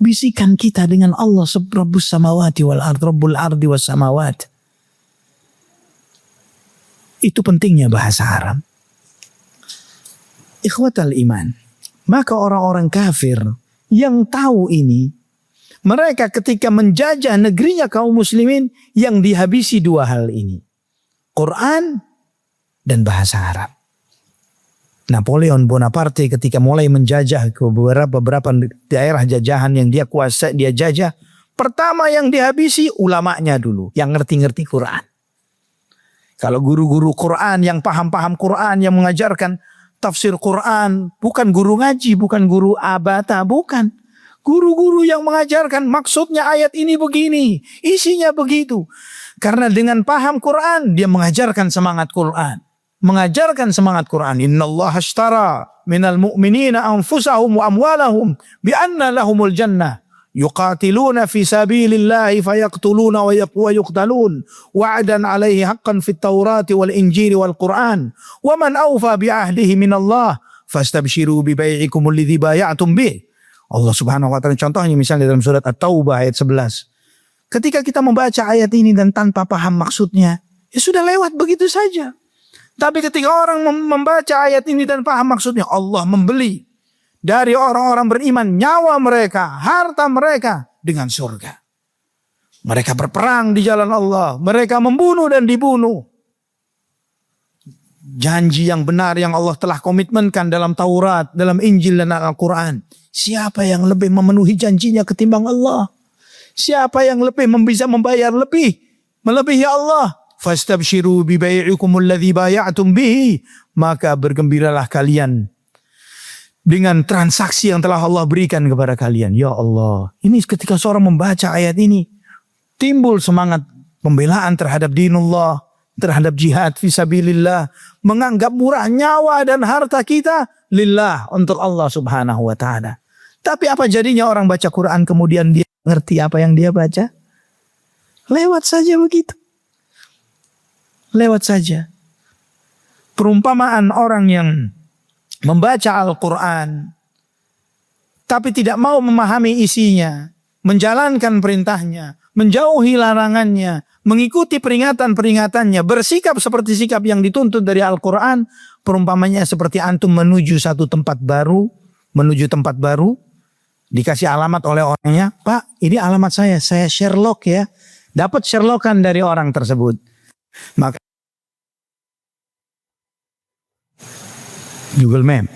Bisikan kita dengan Allah Rabbus samawati wal ard, Rabbul ardi was samawat. Itu pentingnya bahasa Arab. Ikhwatal iman. Maka orang-orang kafir yang tahu ini, mereka ketika menjajah negerinya kaum muslimin, yang dihabisi dua hal ini. Quran dan bahasa Arab. Napoleon Bonaparte ketika mulai menjajah ke beberapa daerah jajahan yang dia kuasai, dia jajah. Pertama yang dihabisi ulamanya dulu, yang ngerti-ngerti Quran. Kalau guru-guru Quran yang paham-paham Quran, yang mengajarkan tafsir Quran, bukan guru ngaji, bukan guru abata, bukan. Guru-guru yang mengajarkan maksudnya ayat ini begini, isinya begitu. Karena dengan paham Quran, dia mengajarkan semangat Quran. Mengajarkan semangat Quran. Innallaha ashtara minal mu'minina anfusahum wa amwalahum bi'anna lahumul jannah. Yuqatiluna fi sabilillahi fayaqtuluna wa yuqtalun. Wa'adan alaihi haqqan fit taurati wal injiri wal Quran. Wa man awfa bi'ahdihi minallah fastabshiru bibai'ikum alladhi baya'tum bih. Allah subhanahu wa ta'ala contohnya misalnya dalam surat At-Taubah ayat 11. Ketika kita membaca ayat ini dan tanpa paham maksudnya, ya sudah lewat begitu saja. Tapi ketika orang membaca ayat ini dan paham maksudnya, Allah membeli dari orang-orang beriman nyawa mereka, harta mereka dengan surga. Mereka berperang di jalan Allah, mereka membunuh dan dibunuh. Janji yang benar yang Allah telah komitmenkan dalam Taurat, dalam Injil dan Al-Quran. Siapa yang lebih memenuhi janjinya ketimbang Allah? Siapa yang lebih bisa membayar lebih melebihi Allah? Fastabshiru bibai'ikum alladhi baya'tum bihi. Maka bergembiralah kalian dengan transaksi yang telah Allah berikan kepada kalian. Ya Allah, ini ketika seorang membaca ayat ini, timbul semangat pembelaan terhadap dinullah, terhadap jihad fisabilillah, menganggap murah nyawa dan harta kita lillah, untuk Allah subhanahu wa ta'ala. Tapi apa jadinya orang baca Quran kemudian dia ngerti apa yang dia baca? Lewat saja begitu. Lewat saja. Perumpamaan orang yang membaca Al-Quran tapi tidak mau memahami isinya, menjalankan perintahnya, menjauhi larangannya, mengikuti peringatan-peringatannya, bersikap seperti sikap yang dituntut dari Al-Quran, perumpamanya seperti antum menuju satu tempat baru, dikasih alamat oleh orangnya, Pak, ini alamat saya Sherlock ya, dapat Sherlockan dari orang tersebut. Maka Google Map,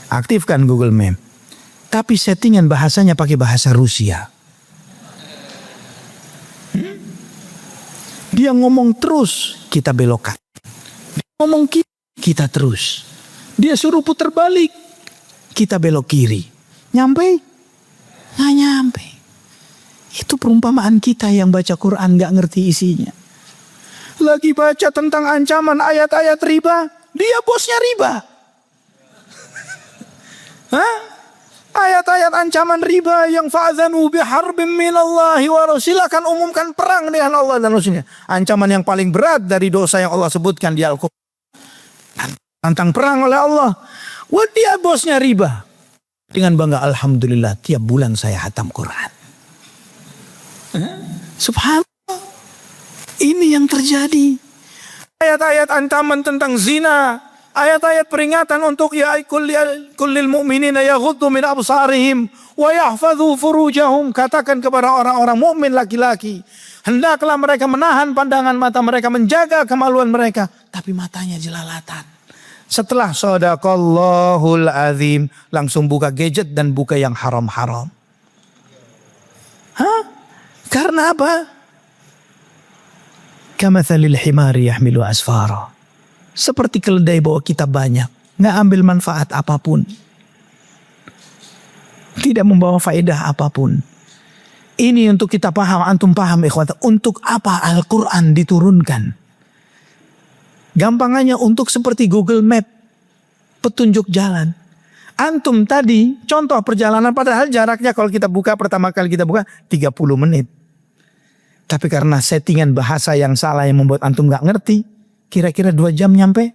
aktifkan Google Map, tapi settingan bahasanya pakai bahasa Rusia. Dia ngomong terus, kita belokkan. Dia ngomong kita terus. Dia suruh putar balik, kita belok kiri. Nyampe? Nggak nyampe. Itu perumpamaan kita yang baca Quran nggak ngerti isinya. Lagi baca tentang ancaman ayat-ayat riba, dia bosnya riba. Hah? Ayat-ayat ancaman riba yang fa'adzanu biharbin minallahi wa rasul, silakan umumkan perang dengan Allah dan Rasulnya. Ancaman yang paling berat dari dosa yang Allah sebutkan di Al-Quran. Tantang perang oleh Allah. Wah, dia bosnya riba. Dengan bangga, alhamdulillah tiap bulan saya hatam Quran. Subhanallah. Ini yang terjadi. Ayat-ayat ancaman tentang zina, ayat-ayat peringatan untuk ya kullil mu'minina yaghuddu min absarihim wa yahfadhu furujahum, katakan kepada orang-orang mukmin laki-laki, hendaklah mereka menahan pandangan mata mereka, menjaga kemaluan mereka, tapi matanya jelalatan. Setelah shadaqallahul azim, langsung buka gadget dan buka yang haram-haram. Karena apa? Kamathalil himari yahmilu asfara. Seperti keledai bawa kitab banyak, nggak ambil manfaat apapun, tidak membawa faedah apapun. Ini untuk kita paham, antum paham ikhwata, untuk apa Al-Quran diturunkan? Gampangannya untuk seperti Google Map, petunjuk jalan. Antum tadi contoh perjalanan, padahal jaraknya kalau kita buka pertama kali kita buka 30 menit. Tapi karena settingan bahasa yang salah yang membuat antum gak ngerti, kira-kira 2 jam nyampe?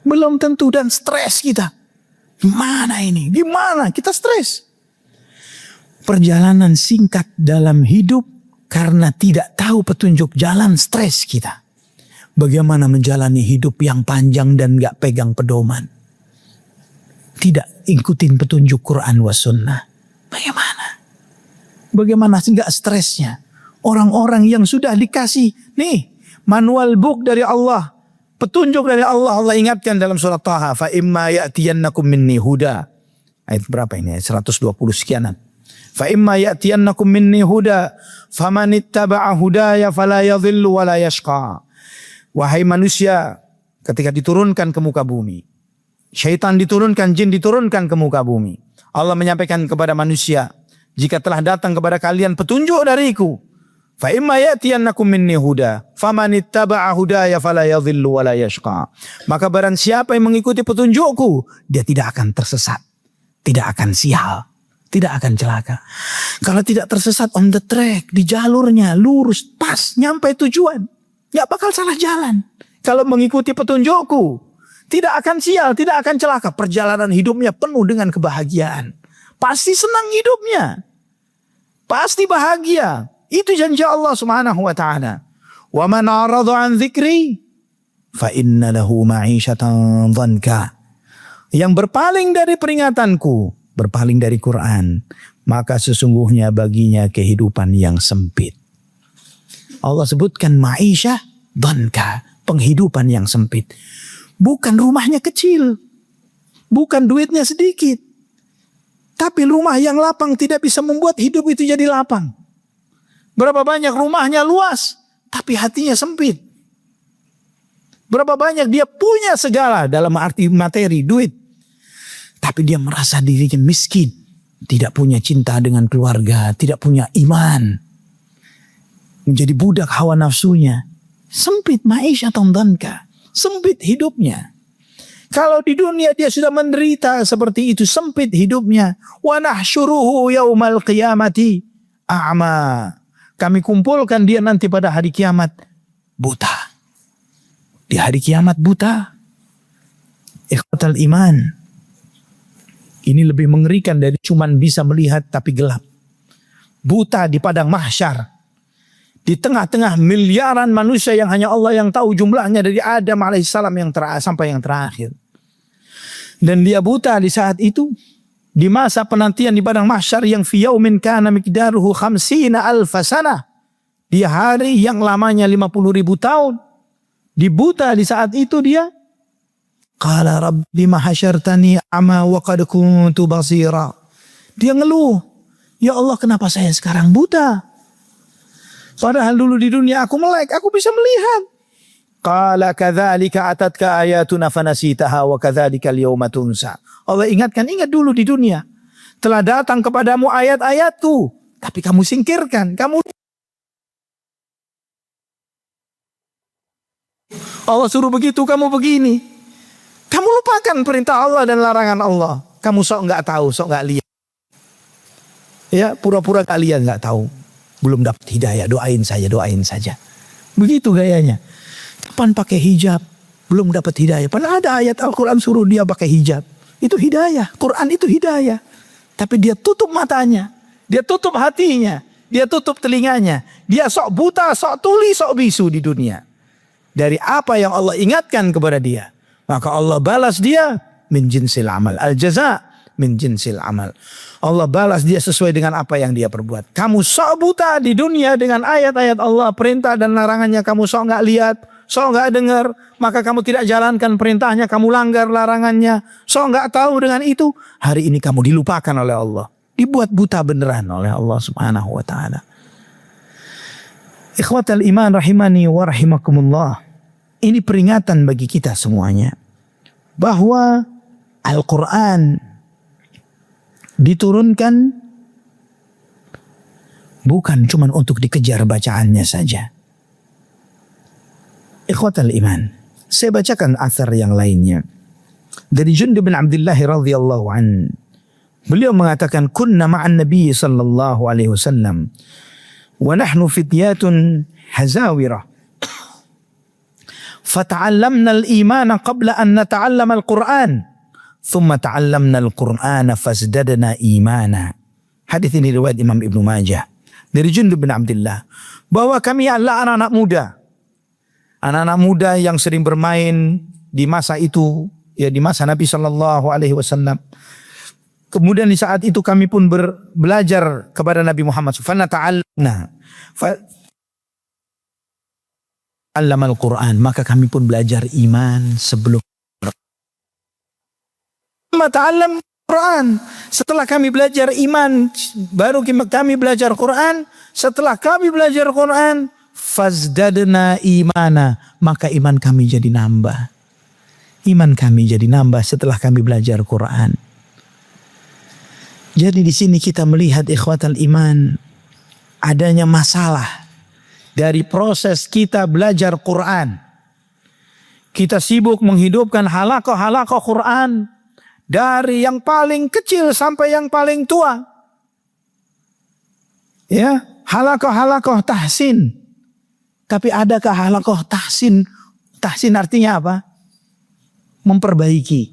Belum tentu, dan stres kita. Gimana ini? Gimana? Kita stres. Perjalanan singkat dalam hidup karena tidak tahu petunjuk jalan, stres kita. Bagaimana menjalani hidup yang panjang dan gak pegang pedoman? Tidak ikutin petunjuk Quran wa sunnah. Bagaimana? Bagaimana gak stresnya? Orang-orang yang sudah dikasih nih manual book dari Allah, petunjuk dari Allah. Allah ingatkan dalam surat Taha, fa imma ya'tiyannakum minni huda. Ayat berapa ini? 120 sekianan. Fa imma ya'tiyannakum minni huda famanittaba'a hudaya fala yadhillu wa la yashqa. Wahai manusia, ketika diturunkan ke muka bumi, syaitan diturunkan, jin diturunkan ke muka bumi, Allah menyampaikan kepada manusia, jika telah datang kepada kalian petunjuk dariku, fa imma ya'tiyannakum minni huda famanittaba'a hudaya fala yadhillu wa la yashqa. Maka barang siapa yang mengikuti petunjukku, dia tidak akan tersesat, tidak akan sial, tidak akan celaka. Kalau tidak tersesat, on the track, di jalurnya lurus, pas, nyampe tujuan, gak bakal salah jalan. Kalau mengikuti petunjukku, tidak akan sial, tidak akan celaka. Perjalanan hidupnya penuh dengan kebahagiaan. Pasti senang hidupnya, pasti bahagia. Itu janji Allah Subhanahu wa taala. Wa man a'rada 'an dzikri fa inna lahu ma'isyatan dhanka. Yang berpaling dari peringatanku, berpaling dari Quran, maka sesungguhnya baginya kehidupan yang sempit. Allah sebutkan ma'isyah dhanka, penghidupan yang sempit. Bukan rumahnya kecil, bukan duitnya sedikit, tapi rumah yang lapang tidak bisa membuat hidup itu jadi lapang. Berapa banyak rumahnya luas, tapi hatinya sempit. Berapa banyak dia punya segala dalam arti materi, duit, tapi dia merasa dirinya miskin, tidak punya cinta dengan keluarga, tidak punya iman, menjadi budak hawa nafsunya. Sempit ma'isyatan dhanka, sempit hidupnya. Kalau di dunia dia sudah menderita seperti itu, sempit hidupnya. Wa nahsyuruhu yaumal qiyamati a'ma. Kami kumpulkan dia nanti pada hari kiamat buta. Di hari kiamat buta. Ikhwatal iman. Ini lebih mengerikan dari cuman bisa melihat tapi gelap. Buta di padang mahsyar. Di tengah-tengah miliaran manusia yang hanya Allah yang tahu jumlahnya, dari Adam alaihissalam sampai yang terakhir. Dan dia buta di saat itu. Di masa penantian di padang mahsyar yang fi yaumin kana miqdaruhu 50 alf sanah. Di hari yang lamanya 50.000 tahun. Dibuta di saat itu dia. Qala rabbi lima hasyartani ama wa qad kuntu basira. Dia ngeluh, ya Allah kenapa saya sekarang buta? Padahal dulu di dunia aku melek, aku bisa melihat. Qala kadzalika atatka ayatuna fanasitaha wa kadzalika al-yawma tunsa. Allah ingatkan, ingat dulu di dunia telah datang kepadamu ayat-ayatku, tapi kamu singkirkan. Allah suruh begitu, kamu begini. Kamu lupakan perintah Allah dan larangan Allah. Kamu sok nggak tahu, sok nggak lihat. Ya, pura-pura kalian nggak tahu. Belum dapat hidayah, doain saja. Begitu gayanya. Kapan pakai hijab? Belum dapat hidayah. Padahal ada ayat Al-Quran suruh dia pakai hijab. Itu hidayah. Quran itu hidayah. Tapi dia tutup matanya. Dia tutup hatinya. Dia tutup telinganya. Dia sok buta, sok tuli, sok bisu di dunia. Dari apa yang Allah ingatkan kepada dia. Maka Allah balas dia min jinsil amal. Al-jaza min jinsil amal. Allah balas dia sesuai dengan apa yang dia perbuat. Kamu sok buta di dunia dengan ayat-ayat Allah, perintah dan larangannya kamu sok nggak lihat, sok nggak dengar, maka kamu tidak jalankan perintahnya, kamu langgar larangannya, sok nggak tahu dengan itu. Hari ini kamu dilupakan oleh Allah, dibuat buta beneran oleh Allah Subhanahu wa taala. Ikhwatal iman rahimani wa rahimakumullah. Ini peringatan bagi kita semuanya bahwa Al-Quran diturunkan bukan cuma untuk dikejar bacaannya saja. Ikhwatal iman, saya bacakan athar yang lainnya dari Jundub bin Abdullah radhiyallahu an. Beliau mengatakan, kunna ma'an nabi sallallahu alaihi wasallam wa nahnu fityatun hazawirah fata'allamna al-imana qabla an nata'allama al-Qur'an thumma ta'allamna al-Qur'ana fasdadna imana. Hadis ini riwayat Imam Ibnu Majah dari Jundub bin Abdullah, bahwa kami adalah anak-anak muda yang sering bermain di masa itu, ya di masa Nabi sallallahu alaihi wasallam. Kemudian di saat itu kami pun belajar kepada Nabi Muhammad al-Quran, maka kami pun belajar iman sebelum ta'allam Quran. Setelah kami belajar iman, baru kami belajar Quran. Setelah kami belajar Quran, fazdadna imana, maka iman kami jadi nambah. Iman kami jadi nambah setelah kami belajar Quran. Jadi di sini kita melihat ikhwatal iman, adanya masalah dari proses kita belajar Quran. Kita sibuk menghidupkan halaqah Quran dari yang paling kecil sampai yang paling tua. Ya, halaqah tahsin. Tapi adakah halaqah tahsin? Tahsin artinya apa? Memperbaiki.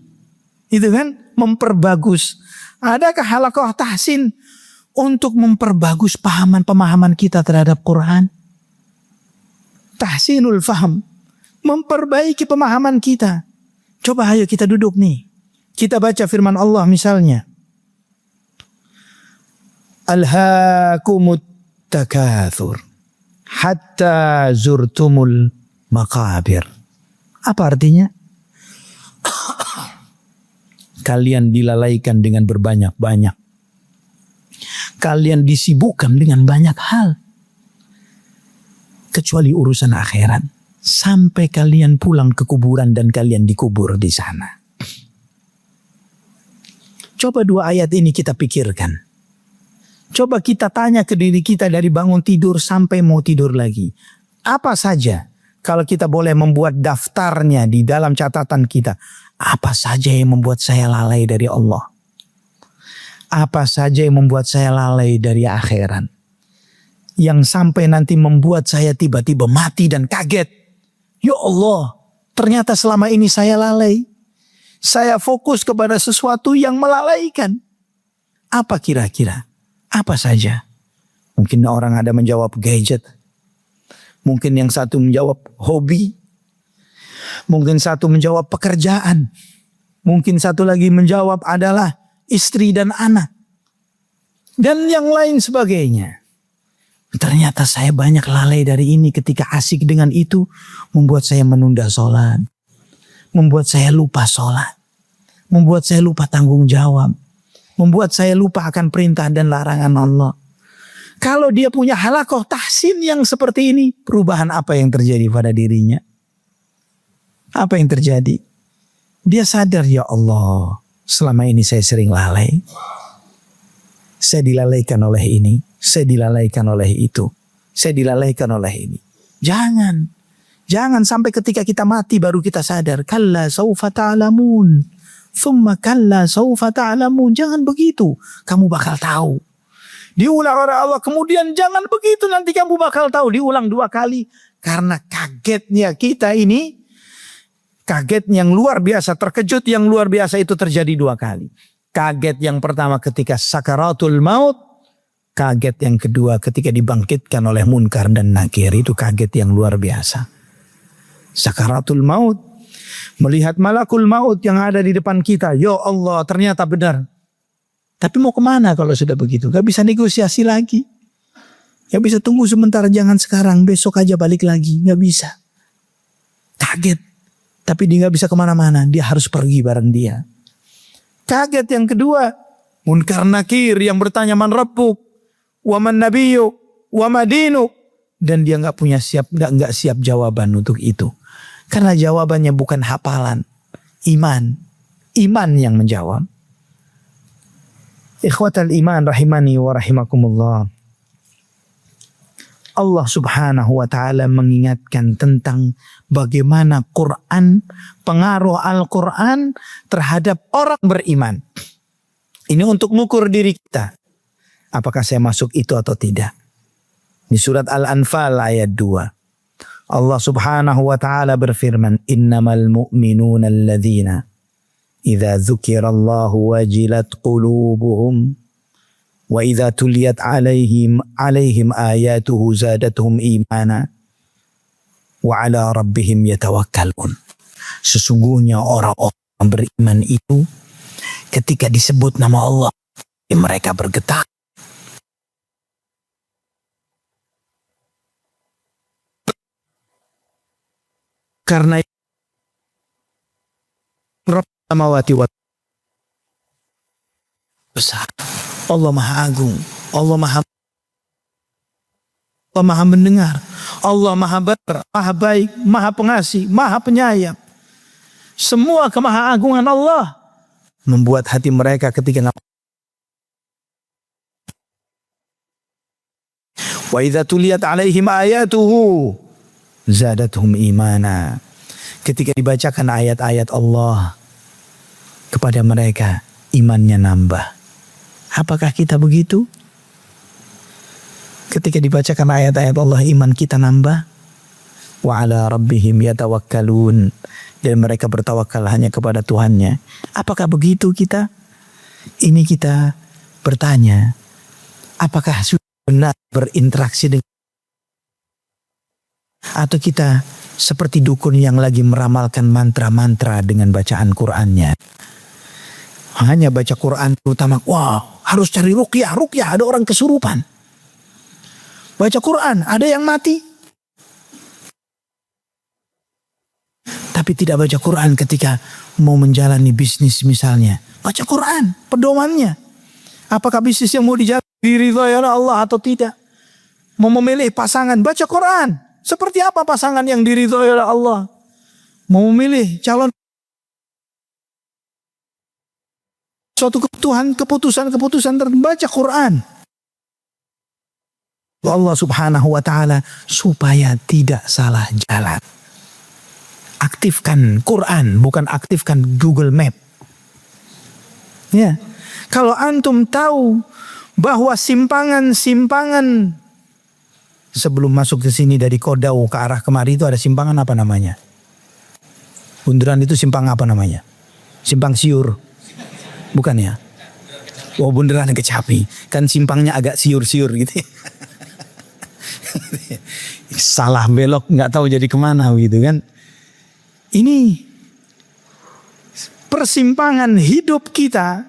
Itu kan? Memperbagus. Adakah halaqah tahsin untuk memperbagus pemahaman kita terhadap Quran? Tahsinul faham, memperbaiki pemahaman kita. Coba ayo kita duduk nih. Kita baca firman Allah misalnya. Alhaakumut takatsur hatta zurtumul maqabir. Apa artinya? Kalian dilalaikan dengan berbanyak-banyak. Kalian disibukkan dengan banyak hal. Kecuali urusan akhirat. Sampai kalian pulang ke kuburan dan kalian dikubur di sana. Coba dua ayat ini kita pikirkan. Coba kita tanya ke diri kita dari bangun tidur sampai mau tidur lagi. Apa saja, kalau kita boleh membuat daftarnya di dalam catatan kita. Apa saja yang membuat saya lalai dari Allah? Apa saja yang membuat saya lalai dari akhirat? Yang sampai nanti membuat saya tiba-tiba mati dan kaget. Ya Allah, ternyata selama ini saya lalai. Saya fokus kepada sesuatu yang melalaikan. Apa kira-kira? Apa saja? Mungkin orang ada menjawab gadget. Mungkin yang satu menjawab hobi. Mungkin satu menjawab pekerjaan. Mungkin satu lagi menjawab adalah istri dan anak. Dan yang lain sebagainya. Ternyata saya banyak lalai dari ini, ketika asik dengan itu membuat saya menunda sholat. Membuat saya lupa sholat. Membuat saya lupa tanggung jawab. Membuat saya lupa akan perintah dan larangan Allah. Kalau dia punya halaqah tahsin yang seperti ini, perubahan apa yang terjadi pada dirinya? Apa yang terjadi? Dia sadar, ya Allah, selama ini saya sering lalai. Saya dilalaikan oleh ini. Saya dilalaikan oleh itu. Saya dilalaikan oleh ini. Jangan sampai ketika kita mati baru kita sadar. Kalla sawfa ta'lamun. Thumma kalla sawfa ta'lamun. Jangan begitu. Kamu bakal tahu. Diulang oleh Allah. Kemudian jangan begitu, nanti kamu bakal tahu. Diulang 2 kali. Karena kagetnya kita ini, kaget yang luar biasa, terkejut yang luar biasa itu terjadi 2 kali. Kaget yang pertama ketika sakaratul maut. Kaget yang kedua ketika dibangkitkan oleh Munkar dan Nakir. Itu kaget yang luar biasa. Sakaratul maut. Melihat malakul maut yang ada di depan kita. Ya Allah, ternyata benar. Tapi mau kemana kalau sudah begitu? Gak bisa negosiasi lagi. Gak bisa tunggu sebentar, jangan sekarang, besok aja balik lagi. Gak bisa. Kaget. Tapi dia gak bisa kemana-mana. Dia harus pergi bareng dia. Kaget yang kedua. Munkar Nakir yang bertanya, man rabbuk, wa man nabiyuk, wa madinuk. Dan dia gak siap jawaban untuk itu. Karena jawabannya bukan hafalan. Iman. Iman yang menjawab. Ikhwatal iman rahimani wa rahimakumullah. Allah subhanahu wa ta'ala mengingatkan tentang bagaimana Quran, pengaruh Al-Quran terhadap orang beriman. Ini untuk mengukur diri kita. Apakah saya masuk itu atau tidak. Di surat Al-Anfal ayat 2. Allah subhanahu wa ta'ala berfirman, innamal mu'minuna alladhina idza dzukirallahu wajilat qulubuhum wa idza tuliyat alaihim ayatuhu zadatuhum imana wa ala rabbihim yatawakkalun. Sesungguhnya orang-orang beriman itu ketika disebut nama Allah mereka bergetar. Karena Rabb samawati wa besar. Allah Maha Agung. Allah Maha mendengar. Allah Maha baik, Maha pengasih, Maha penyayang. Semua kemaha-agungan Allah membuat hati mereka ketika wa idza tuliyat alaihim ayatuhu zadatuhum imana. Ketika dibacakan ayat-ayat Allah kepada mereka, imannya nambah. Apakah kita begitu? Ketika dibacakan ayat-ayat Allah, iman kita nambah. Wa ala rabbihim yatawakkalun. Dan mereka bertawakal hanya kepada Tuhannya. Apakah begitu kita? Ini kita bertanya, apakah sudah benar berinteraksi dengan, atau kita seperti dukun yang lagi meramalkan mantra-mantra dengan bacaan Qur'annya. Hanya baca Qur'an terutama, wow, harus cari ruqyah, ada orang kesurupan. Baca Qur'an, ada yang mati. Tapi tidak baca Qur'an ketika mau menjalani bisnis misalnya. Baca Qur'an, pedomannya. Apakah bisnis yang mau dijalani diridhoi oleh Allah atau tidak? Mau memilih pasangan, baca Qur'an. Seperti apa pasangan yang diridhoi oleh Allah? Mau memilih calon, suatu keputusan terbaca Quran. Allah subhanahu wa ta'ala supaya tidak salah jalan. Aktifkan Quran, bukan aktifkan Google Map. Ya. Kalau antum tahu bahwa simpangan sebelum masuk ke sini dari Kodau ke arah kemari itu ada simpangan apa namanya? Bundaran itu simpang apa namanya? Simpang siur. Bukan ya? Oh, bundaran Kecapi. Kan simpangnya agak siur-siur gitu. Salah belok nggak tahu jadi kemana gitu kan. Ini persimpangan hidup kita,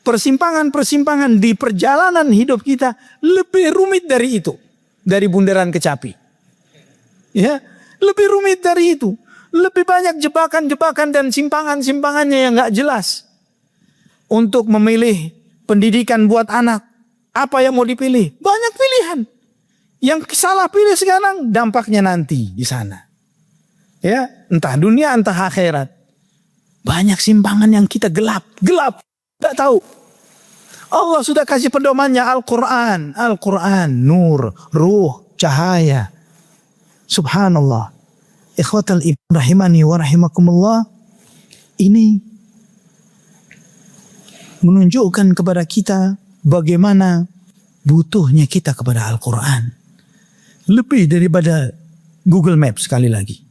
persimpangan di perjalanan hidup kita lebih rumit dari itu. Dari bundaran Kecapi. Ya, lebih rumit dari itu. Lebih banyak jebakan-jebakan dan simpangan-simpangannya yang gak jelas. Untuk memilih pendidikan buat anak. Apa yang mau dipilih? Banyak pilihan. Yang salah pilih sekarang, dampaknya nanti di sana. Ya, entah dunia, entah akhirat. Banyak simpangan yang kita gelap. Gak tahu. Allah sudah kasih pedomannya Al-Quran. Al-Quran, nur, ruh, cahaya. Subhanallah. Ikhwatal iman rahimani wa rahimakumullah. Ini menunjukkan kepada kita bagaimana butuhnya kita kepada Al-Quran. Lebih daripada Google Maps sekali lagi.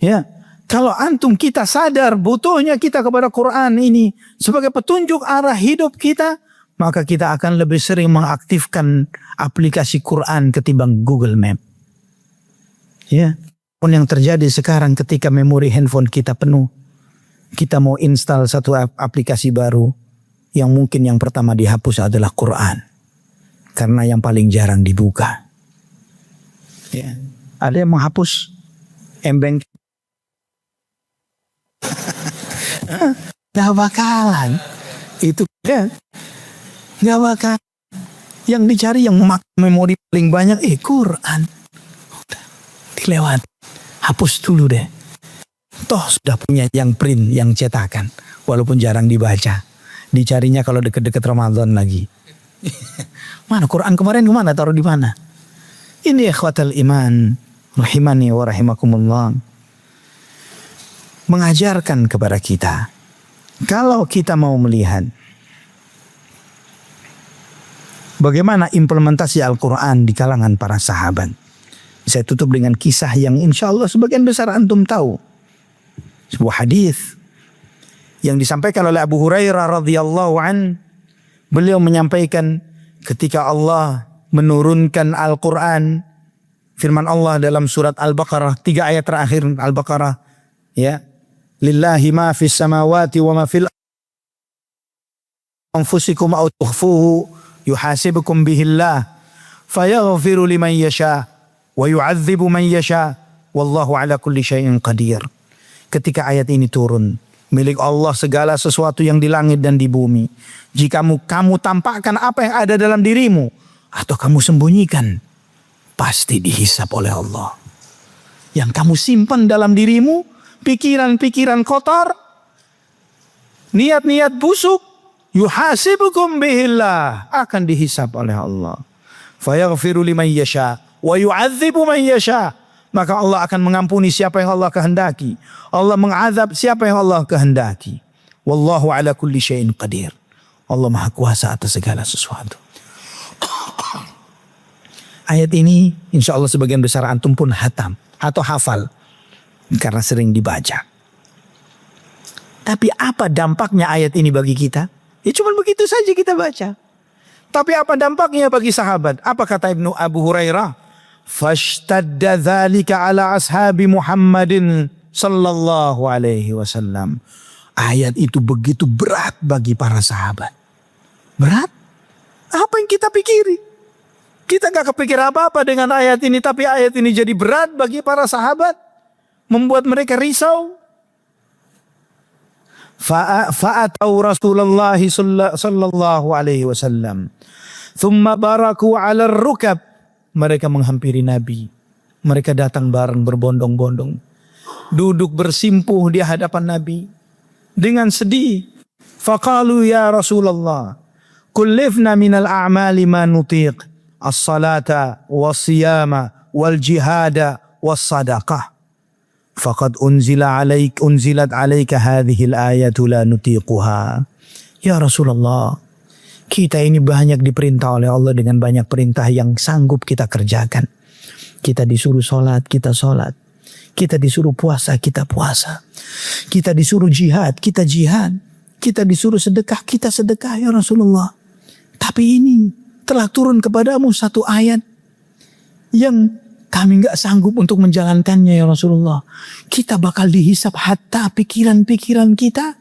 Ya, kalau antum kita sadar butuhnya kita kepada Quran ini sebagai petunjuk arah hidup kita, maka kita akan lebih sering mengaktifkan aplikasi Quran ketimbang Google Map. Ya, pun yang terjadi sekarang ketika memori handphone kita penuh, kita mau install satu aplikasi baru, yang mungkin yang pertama dihapus adalah Quran, karena yang paling jarang dibuka. Ya, ada yang menghapus embeng. Gak bakalan. Itu ya, gak bakal. Yang dicari yang memakai memori paling banyak Quran. Udah, dilewat. Hapus dulu deh. Toh sudah punya yang print, yang cetakan. Walaupun jarang dibaca. Dicarinya kalau deket-deket Ramadan lagi. Mana Quran kemarin kemana? Taruh di mana? Ini ikhwatal iman. Rahimani wa rahimakumullah. Mengajarkan kepada kita. Kalau kita mau melihat bagaimana implementasi Al-Quran di kalangan para sahabat. Saya tutup dengan kisah yang insya Allah sebagian besar antum tahu. Sebuah hadis yang disampaikan oleh Abu Hurairah radhiyallahu an. Beliau menyampaikan ketika Allah menurunkan Al-Quran, firman Allah dalam surat Al-Baqarah, 3 ayat terakhir Al-Baqarah, ya, lillahi ma fis samawati wa ma fil anfusikum aw tukhfuhu yuhasibukum bihillah fayaghfiru liman yasha wa yu'adzibu man yasha wallahu ala kulli syai'in qadir. Ketika ayat ini turun, milik Allah segala sesuatu yang di langit dan di bumi. Jika kamu tampakkan apa yang ada dalam dirimu atau kamu sembunyikan, pasti dihisap oleh Allah. Yang kamu simpan dalam dirimu, pikiran-pikiran kotor, niat-niat busuk, yuhasibukum bihillah, akan dihisap oleh Allah. Fayaghfiru liman yasha wa yu'adzibu man yasha. Maka Allah akan mengampuni siapa yang Allah kehendaki. Allah mengazab siapa yang Allah kehendaki. Wallahu ala kulli syai'in qadir. Allah Maha Kuasa atas segala sesuatu. Ayat ini insya Allah sebagian besar antum pun hatam atau hafal karena sering dibaca. Tapi apa dampaknya ayat ini bagi kita? Ya cuma begitu saja kita baca. Tapi apa dampaknya bagi sahabat? Apa kata Ibnu Abu Hurairah? Fashtadda dzalika ala ashabi Muhammadin sallallahu alaihi wasallam. Ayat itu begitu berat bagi para sahabat. Berat? Apa yang kita pikiri? Kita gak kepikir apa-apa dengan ayat ini, tapi ayat ini jadi berat bagi para sahabat, membuat mereka risau. Fa'atau Rasulullah sallallahu alaihi wasallam. Thumma baraku 'ala rukab. Mereka menghampiri Nabi. Mereka datang bareng berbondong-bondong. Duduk bersimpuh di hadapan Nabi dengan sedih. Faqalu ya Rasulullah, kullifna minal a'mali ma nutiq, as-salata was-siyama wal-jihada was-sadaqah. Faqad unzilat alaika hadhil ayatu la nutiquha. Ya Rasulullah, kita ini banyak diperintah oleh Allah dengan banyak perintah yang sanggup kita kerjakan. Kita disuruh sholat, kita sholat. Kita disuruh puasa, kita puasa. Kita disuruh jihad, kita jihad. Kita disuruh sedekah, kita sedekah ya Rasulullah. Tapi ini telah turun kepadamu satu ayat yang kami gak sanggup untuk menjalankannya ya Rasulullah. Kita bakal dihisap hatta pikiran-pikiran kita.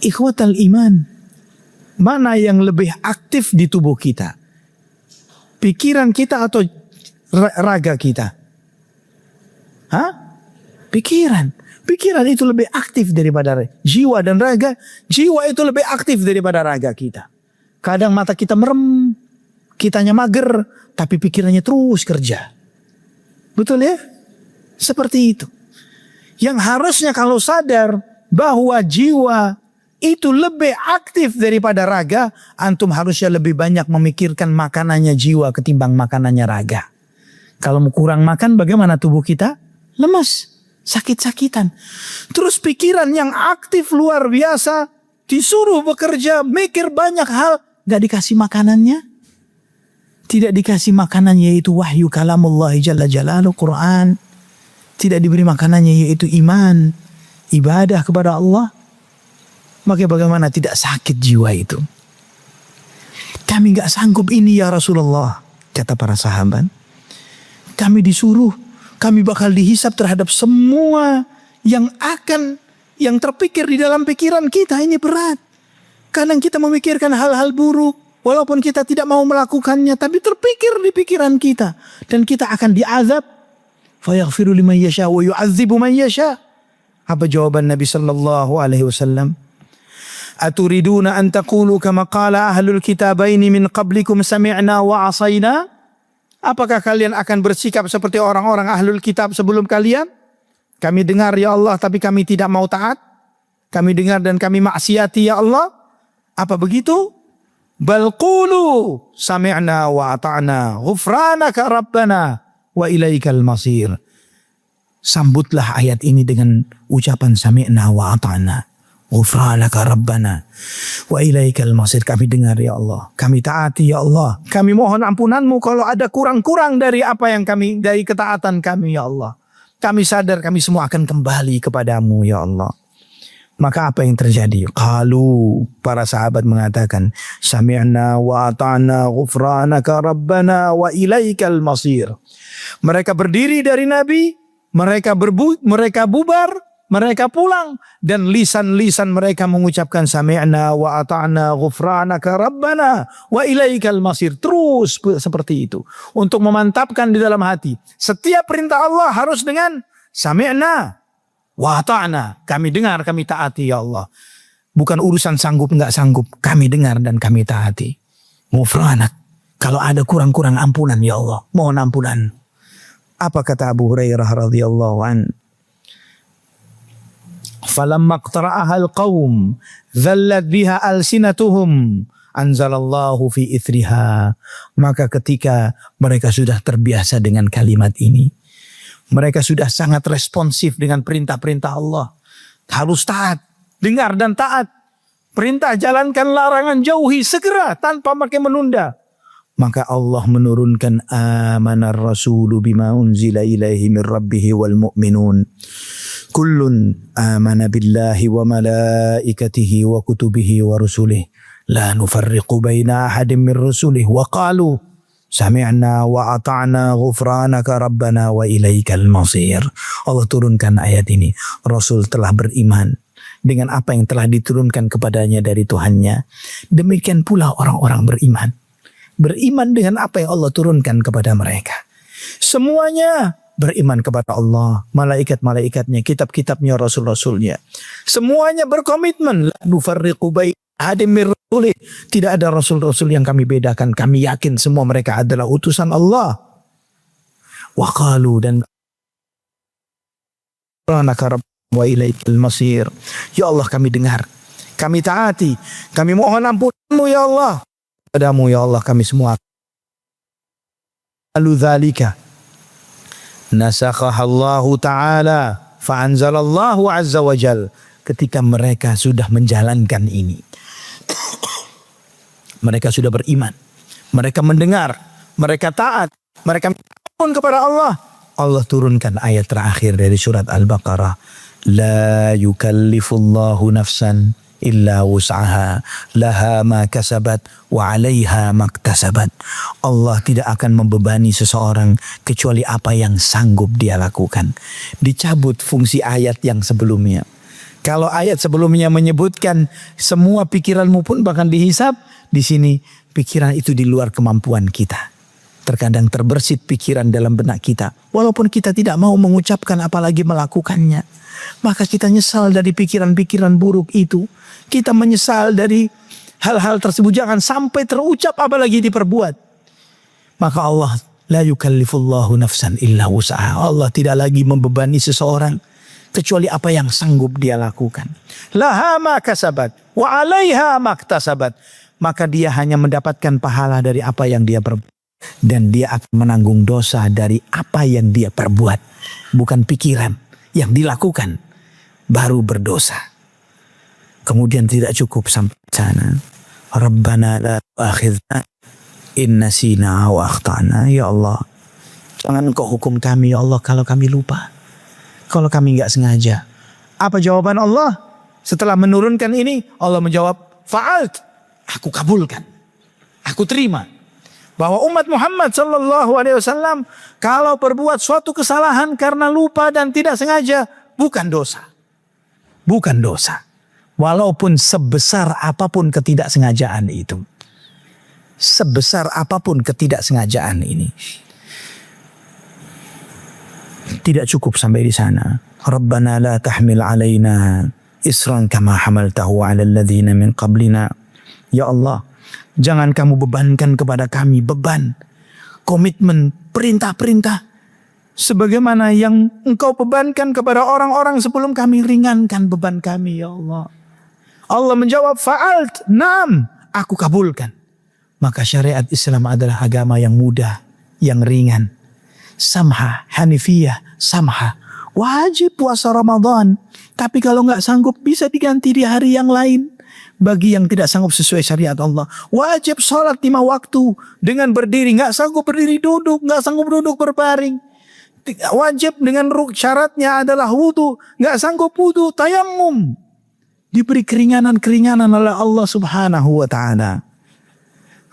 Ikhwatal iman. Mana yang lebih aktif di tubuh kita? Pikiran kita atau raga kita? Hah? Pikiran. Pikiran itu lebih aktif daripada jiwa dan raga. Jiwa itu lebih aktif daripada raga kita. Kadang mata kita merem, kitanya mager, tapi pikirannya terus kerja. Betul ya? Seperti itu. Yang harusnya kalau sadar bahwa jiwa itu lebih aktif daripada raga, antum harusnya lebih banyak memikirkan makanannya jiwa ketimbang makanannya raga. Kalau kurang makan bagaimana tubuh kita? Lemas, sakit-sakitan. Terus pikiran yang aktif luar biasa, disuruh bekerja, mikir banyak hal, gak dikasih makanannya? Tidak dikasih makanan yaitu wahyu kalamullah jalla jalaluhu, Quran. Tidak diberi makanannya yaitu iman, ibadah kepada Allah. Maka bagaimana tidak sakit jiwa itu? Kami gak sanggup ini ya Rasulullah, kata para sahabat. Kami disuruh, kami bakal dihisap terhadap semua yang terpikir di dalam pikiran kita. Ini berat. Kadang kita memikirkan hal-hal buruk, walaupun kita tidak mau melakukannya, tapi terpikir di pikiran kita. Dan kita akan diazab. Fayaghfiru liman yasha wa yu'adzibu man yasha. Apa jawaban Nabi sallallahu alaihi wasallam? Aturiduna an taqulu kama qala ahlul kitabaini min qablikum sami'na wa asayna? Apakah kalian akan bersikap seperti orang-orang ahlul kitab sebelum kalian? Kami dengar ya Allah tapi kami tidak mau taat. Kami dengar dan kami maksiati ya Allah. Apa begitu? Bal qulu sami'na wa ata'na ghufranaka rabbana wa ilaikal masir. Sambutlah ayat ini dengan ucapan sami'na wa ata'na ghufranaka rabbana wa ilaikal masir. Kami dengar ya Allah, kami taati ya Allah, kami mohon ampunanmu kalau ada kurang-kurang dari apa yang dari ketaatan kami ya Allah. Kami sadar kami semua akan kembali kepadamu ya Allah. Maka apa yang terjadi? Qalu, para sahabat mengatakan, sami'na wa ata'na ghufranaka rabbana wa ilaikal masir. Mereka berdiri dari Nabi, mereka bubar, mereka pulang, dan lisan-lisan mereka mengucapkan sami'na wa ata'na ghufranaka rabbana wa ilaikal masir. Terus seperti itu. Untuk memantapkan di dalam hati. Setiap perintah Allah harus dengan sami'na wa ata'na. Kami dengar, kami taati ya Allah. Bukan urusan sanggup enggak sanggup. Kami dengar dan kami taati. Ghufranak. Kalau ada kurang-kurang ampunan ya Allah. Mohon ampunan. Apa kata Abu Hurairah radhiyallahu an? Falamma qtara'aha al-qawm dhallat biha alsinatuhum anzalallahu fi ithriha. Maka ketika mereka sudah terbiasa dengan kalimat ini, mereka sudah sangat responsif dengan perintah-perintah Allah. Harus taat, dengar dan taat. Perintah jalankan, larangan jauhi segera tanpa makin menunda. Maka Allah menurunkan amanar rasulu bima unzila ilaihi min rabbihi wal mu'minun. Kullun amana billahi wa malaikatihi wa kutubihi wa rusulih. La nufarriqu baina ahadin min rusulih. Wa qalu sami'na wa ata'na ghufranaka rabbana wa ilaikal masir. Allah turunkan ayat ini. Rasul telah beriman dengan apa yang telah diturunkan kepadanya dari Tuhannya. Demikian pula orang-orang beriman. Beriman dengan apa yang Allah turunkan kepada mereka. Semuanya beriman kepada Allah, malaikat-malaikatnya, kitab-kitabnya, rasul-rasulnya. Semuanya berkomitmen. La nufarriqu baina ahadin min rusulih. Tidak ada rasul-rasul yang kami bedakan. Kami yakin semua mereka adalah utusan Allah. Wa qalu, dan wa ilaikal masir. Ya Allah, kami dengar, kami taati, kami mohon ampunmu ya Allah. Padamu ya Allah kami semua. Lalu dzalika nasakhahallahu ta'ala fa'anzalallahu azza wa jal. Ketika mereka sudah menjalankan ini, mereka sudah beriman, mereka mendengar, mereka taat, mereka mohon kepada Allah. Allah turunkan ayat terakhir dari surat Al-Baqarah. La yukallifullahu nafsan illa wus'aha laha ma kasabat wa 'alaiha maktasabat. Allah tidak akan membebani seseorang kecuali apa yang sanggup dia lakukan. Dicabut fungsi ayat yang sebelumnya. Kalau ayat sebelumnya menyebutkan semua pikiranmu pun bahkan dihisap, di sini pikiran itu di luar kemampuan kita. Terkadang terbersit pikiran dalam benak kita, walaupun kita tidak mau mengucapkan apalagi melakukannya. Maka kita nyesal dari pikiran-pikiran buruk itu. Kita menyesal dari hal-hal tersebut. Jangan sampai terucap apalagi diperbuat. Maka Allah, la yukallifullahu nafsan illa wus'aha. Allah tidak lagi membebani seseorang kecuali apa yang sanggup dia lakukan. Laha ma kasabat wa 'alaiha maktasabat. Maka dia hanya mendapatkan pahala dari apa yang dia perbuat. Dan dia akan menanggung dosa dari apa yang dia perbuat. Bukan pikiran yang dilakukan baru berdosa. Kemudian tidak cukup sampai sana. Rabbana la tu'akhidna in nasina wa akhtana. Ya Allah, jangan Engkau hukum kami ya Allah kalau kami lupa, kalau kami enggak sengaja. Apa jawaban Allah? Setelah menurunkan ini, Allah menjawab, fa'alt, aku kabulkan, aku terima. Bahwa umat Muhammad sallallahu alaihi wasallam kalau berbuat suatu kesalahan karena lupa dan tidak sengaja, bukan dosa. Bukan dosa. Walaupun sebesar apapun ketidaksengajaan itu. Sebesar apapun ketidaksengajaan ini. Tidak cukup sampai di sana. Rabbana la tahmil alaina isran kama hamaltahu ala alladhina min qablina. Ya Allah, jangan kamu bebankan kepada kami beban, komitmen, perintah-perintah sebagaimana yang Engkau bebankan kepada orang-orang sebelum kami. Ringankan beban kami ya Allah. Allah menjawab, fa'alt, naam, aku kabulkan. Maka syariat Islam adalah agama yang mudah, yang ringan. Samha, hanifiyah, samha. Wajib puasa Ramadan, tapi kalau nggak sanggup bisa diganti di hari yang lain. Bagi yang tidak sanggup sesuai syariat Allah, wajib sholat 5 waktu dengan berdiri. Nggak sanggup berdiri duduk, nggak sanggup duduk berbaring. Wajib dengan syaratnya adalah wudu, nggak sanggup wudu, tayammum. Diberi keringanan-keringanan oleh Allah subhanahu wa ta'ala.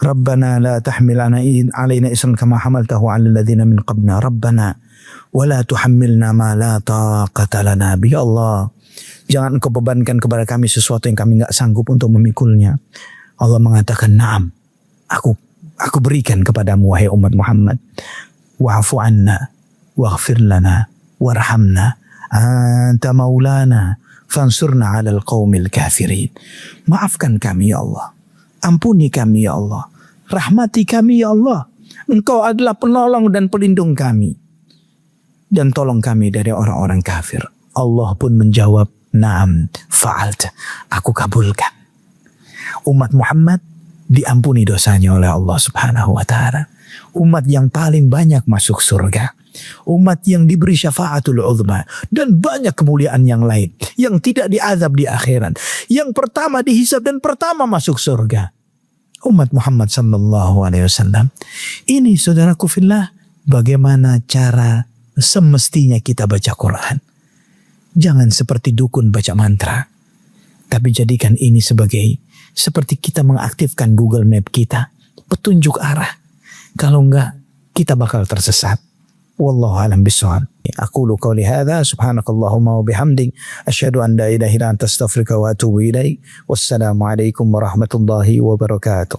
Rabbana la tahmil alaina isran kama hamaltahu ala alladhina min qablina. Rabbana wa la tuhammilna ma la taqata lana bi. Allah, jangan Engkau bebankan kepada kami sesuatu yang kami enggak sanggup untuk memikulnya. Allah mengatakan, "Na'am, aku berikan kepadamu wahai umat Muhammad. Wa'fu anna waghfir lana warhamna anta maulana fansurna 'alal qaumil kafirin." Maafkan kami ya Allah. Ampuni kami ya Allah. Rahmati kami ya Allah. Engkau adalah penolong dan pelindung kami. Dan tolong kami dari orang-orang kafir. Allah pun menjawab, naam, fa'alt, aku kabulkan. Umat Muhammad diampuni dosanya oleh Allah subhanahu wa ta'ala. Umat yang paling banyak masuk surga. Umat yang diberi syafaatul uzma. Dan banyak kemuliaan yang lain. Yang tidak diazab di akhirat. Yang pertama dihisab dan pertama masuk surga. Umat Muhammad sallallahu alaihi wasallam. Ini saudaraku fillah, bagaimana cara semestinya kita baca Quran. Jangan seperti dukun baca mantra. Tapi jadikan ini seperti kita mengaktifkan Google Map kita. Petunjuk arah. Kalau enggak, kita bakal tersesat. Wallahu a'lam bishawab. Aqulu qawli hadza subhanakallahumma wa bihamdik asyhadu an la ilaha illa anta astaghfiruka wa atubu ilaik. Wassalamu alaikum warahmatullahi wabarakatuh.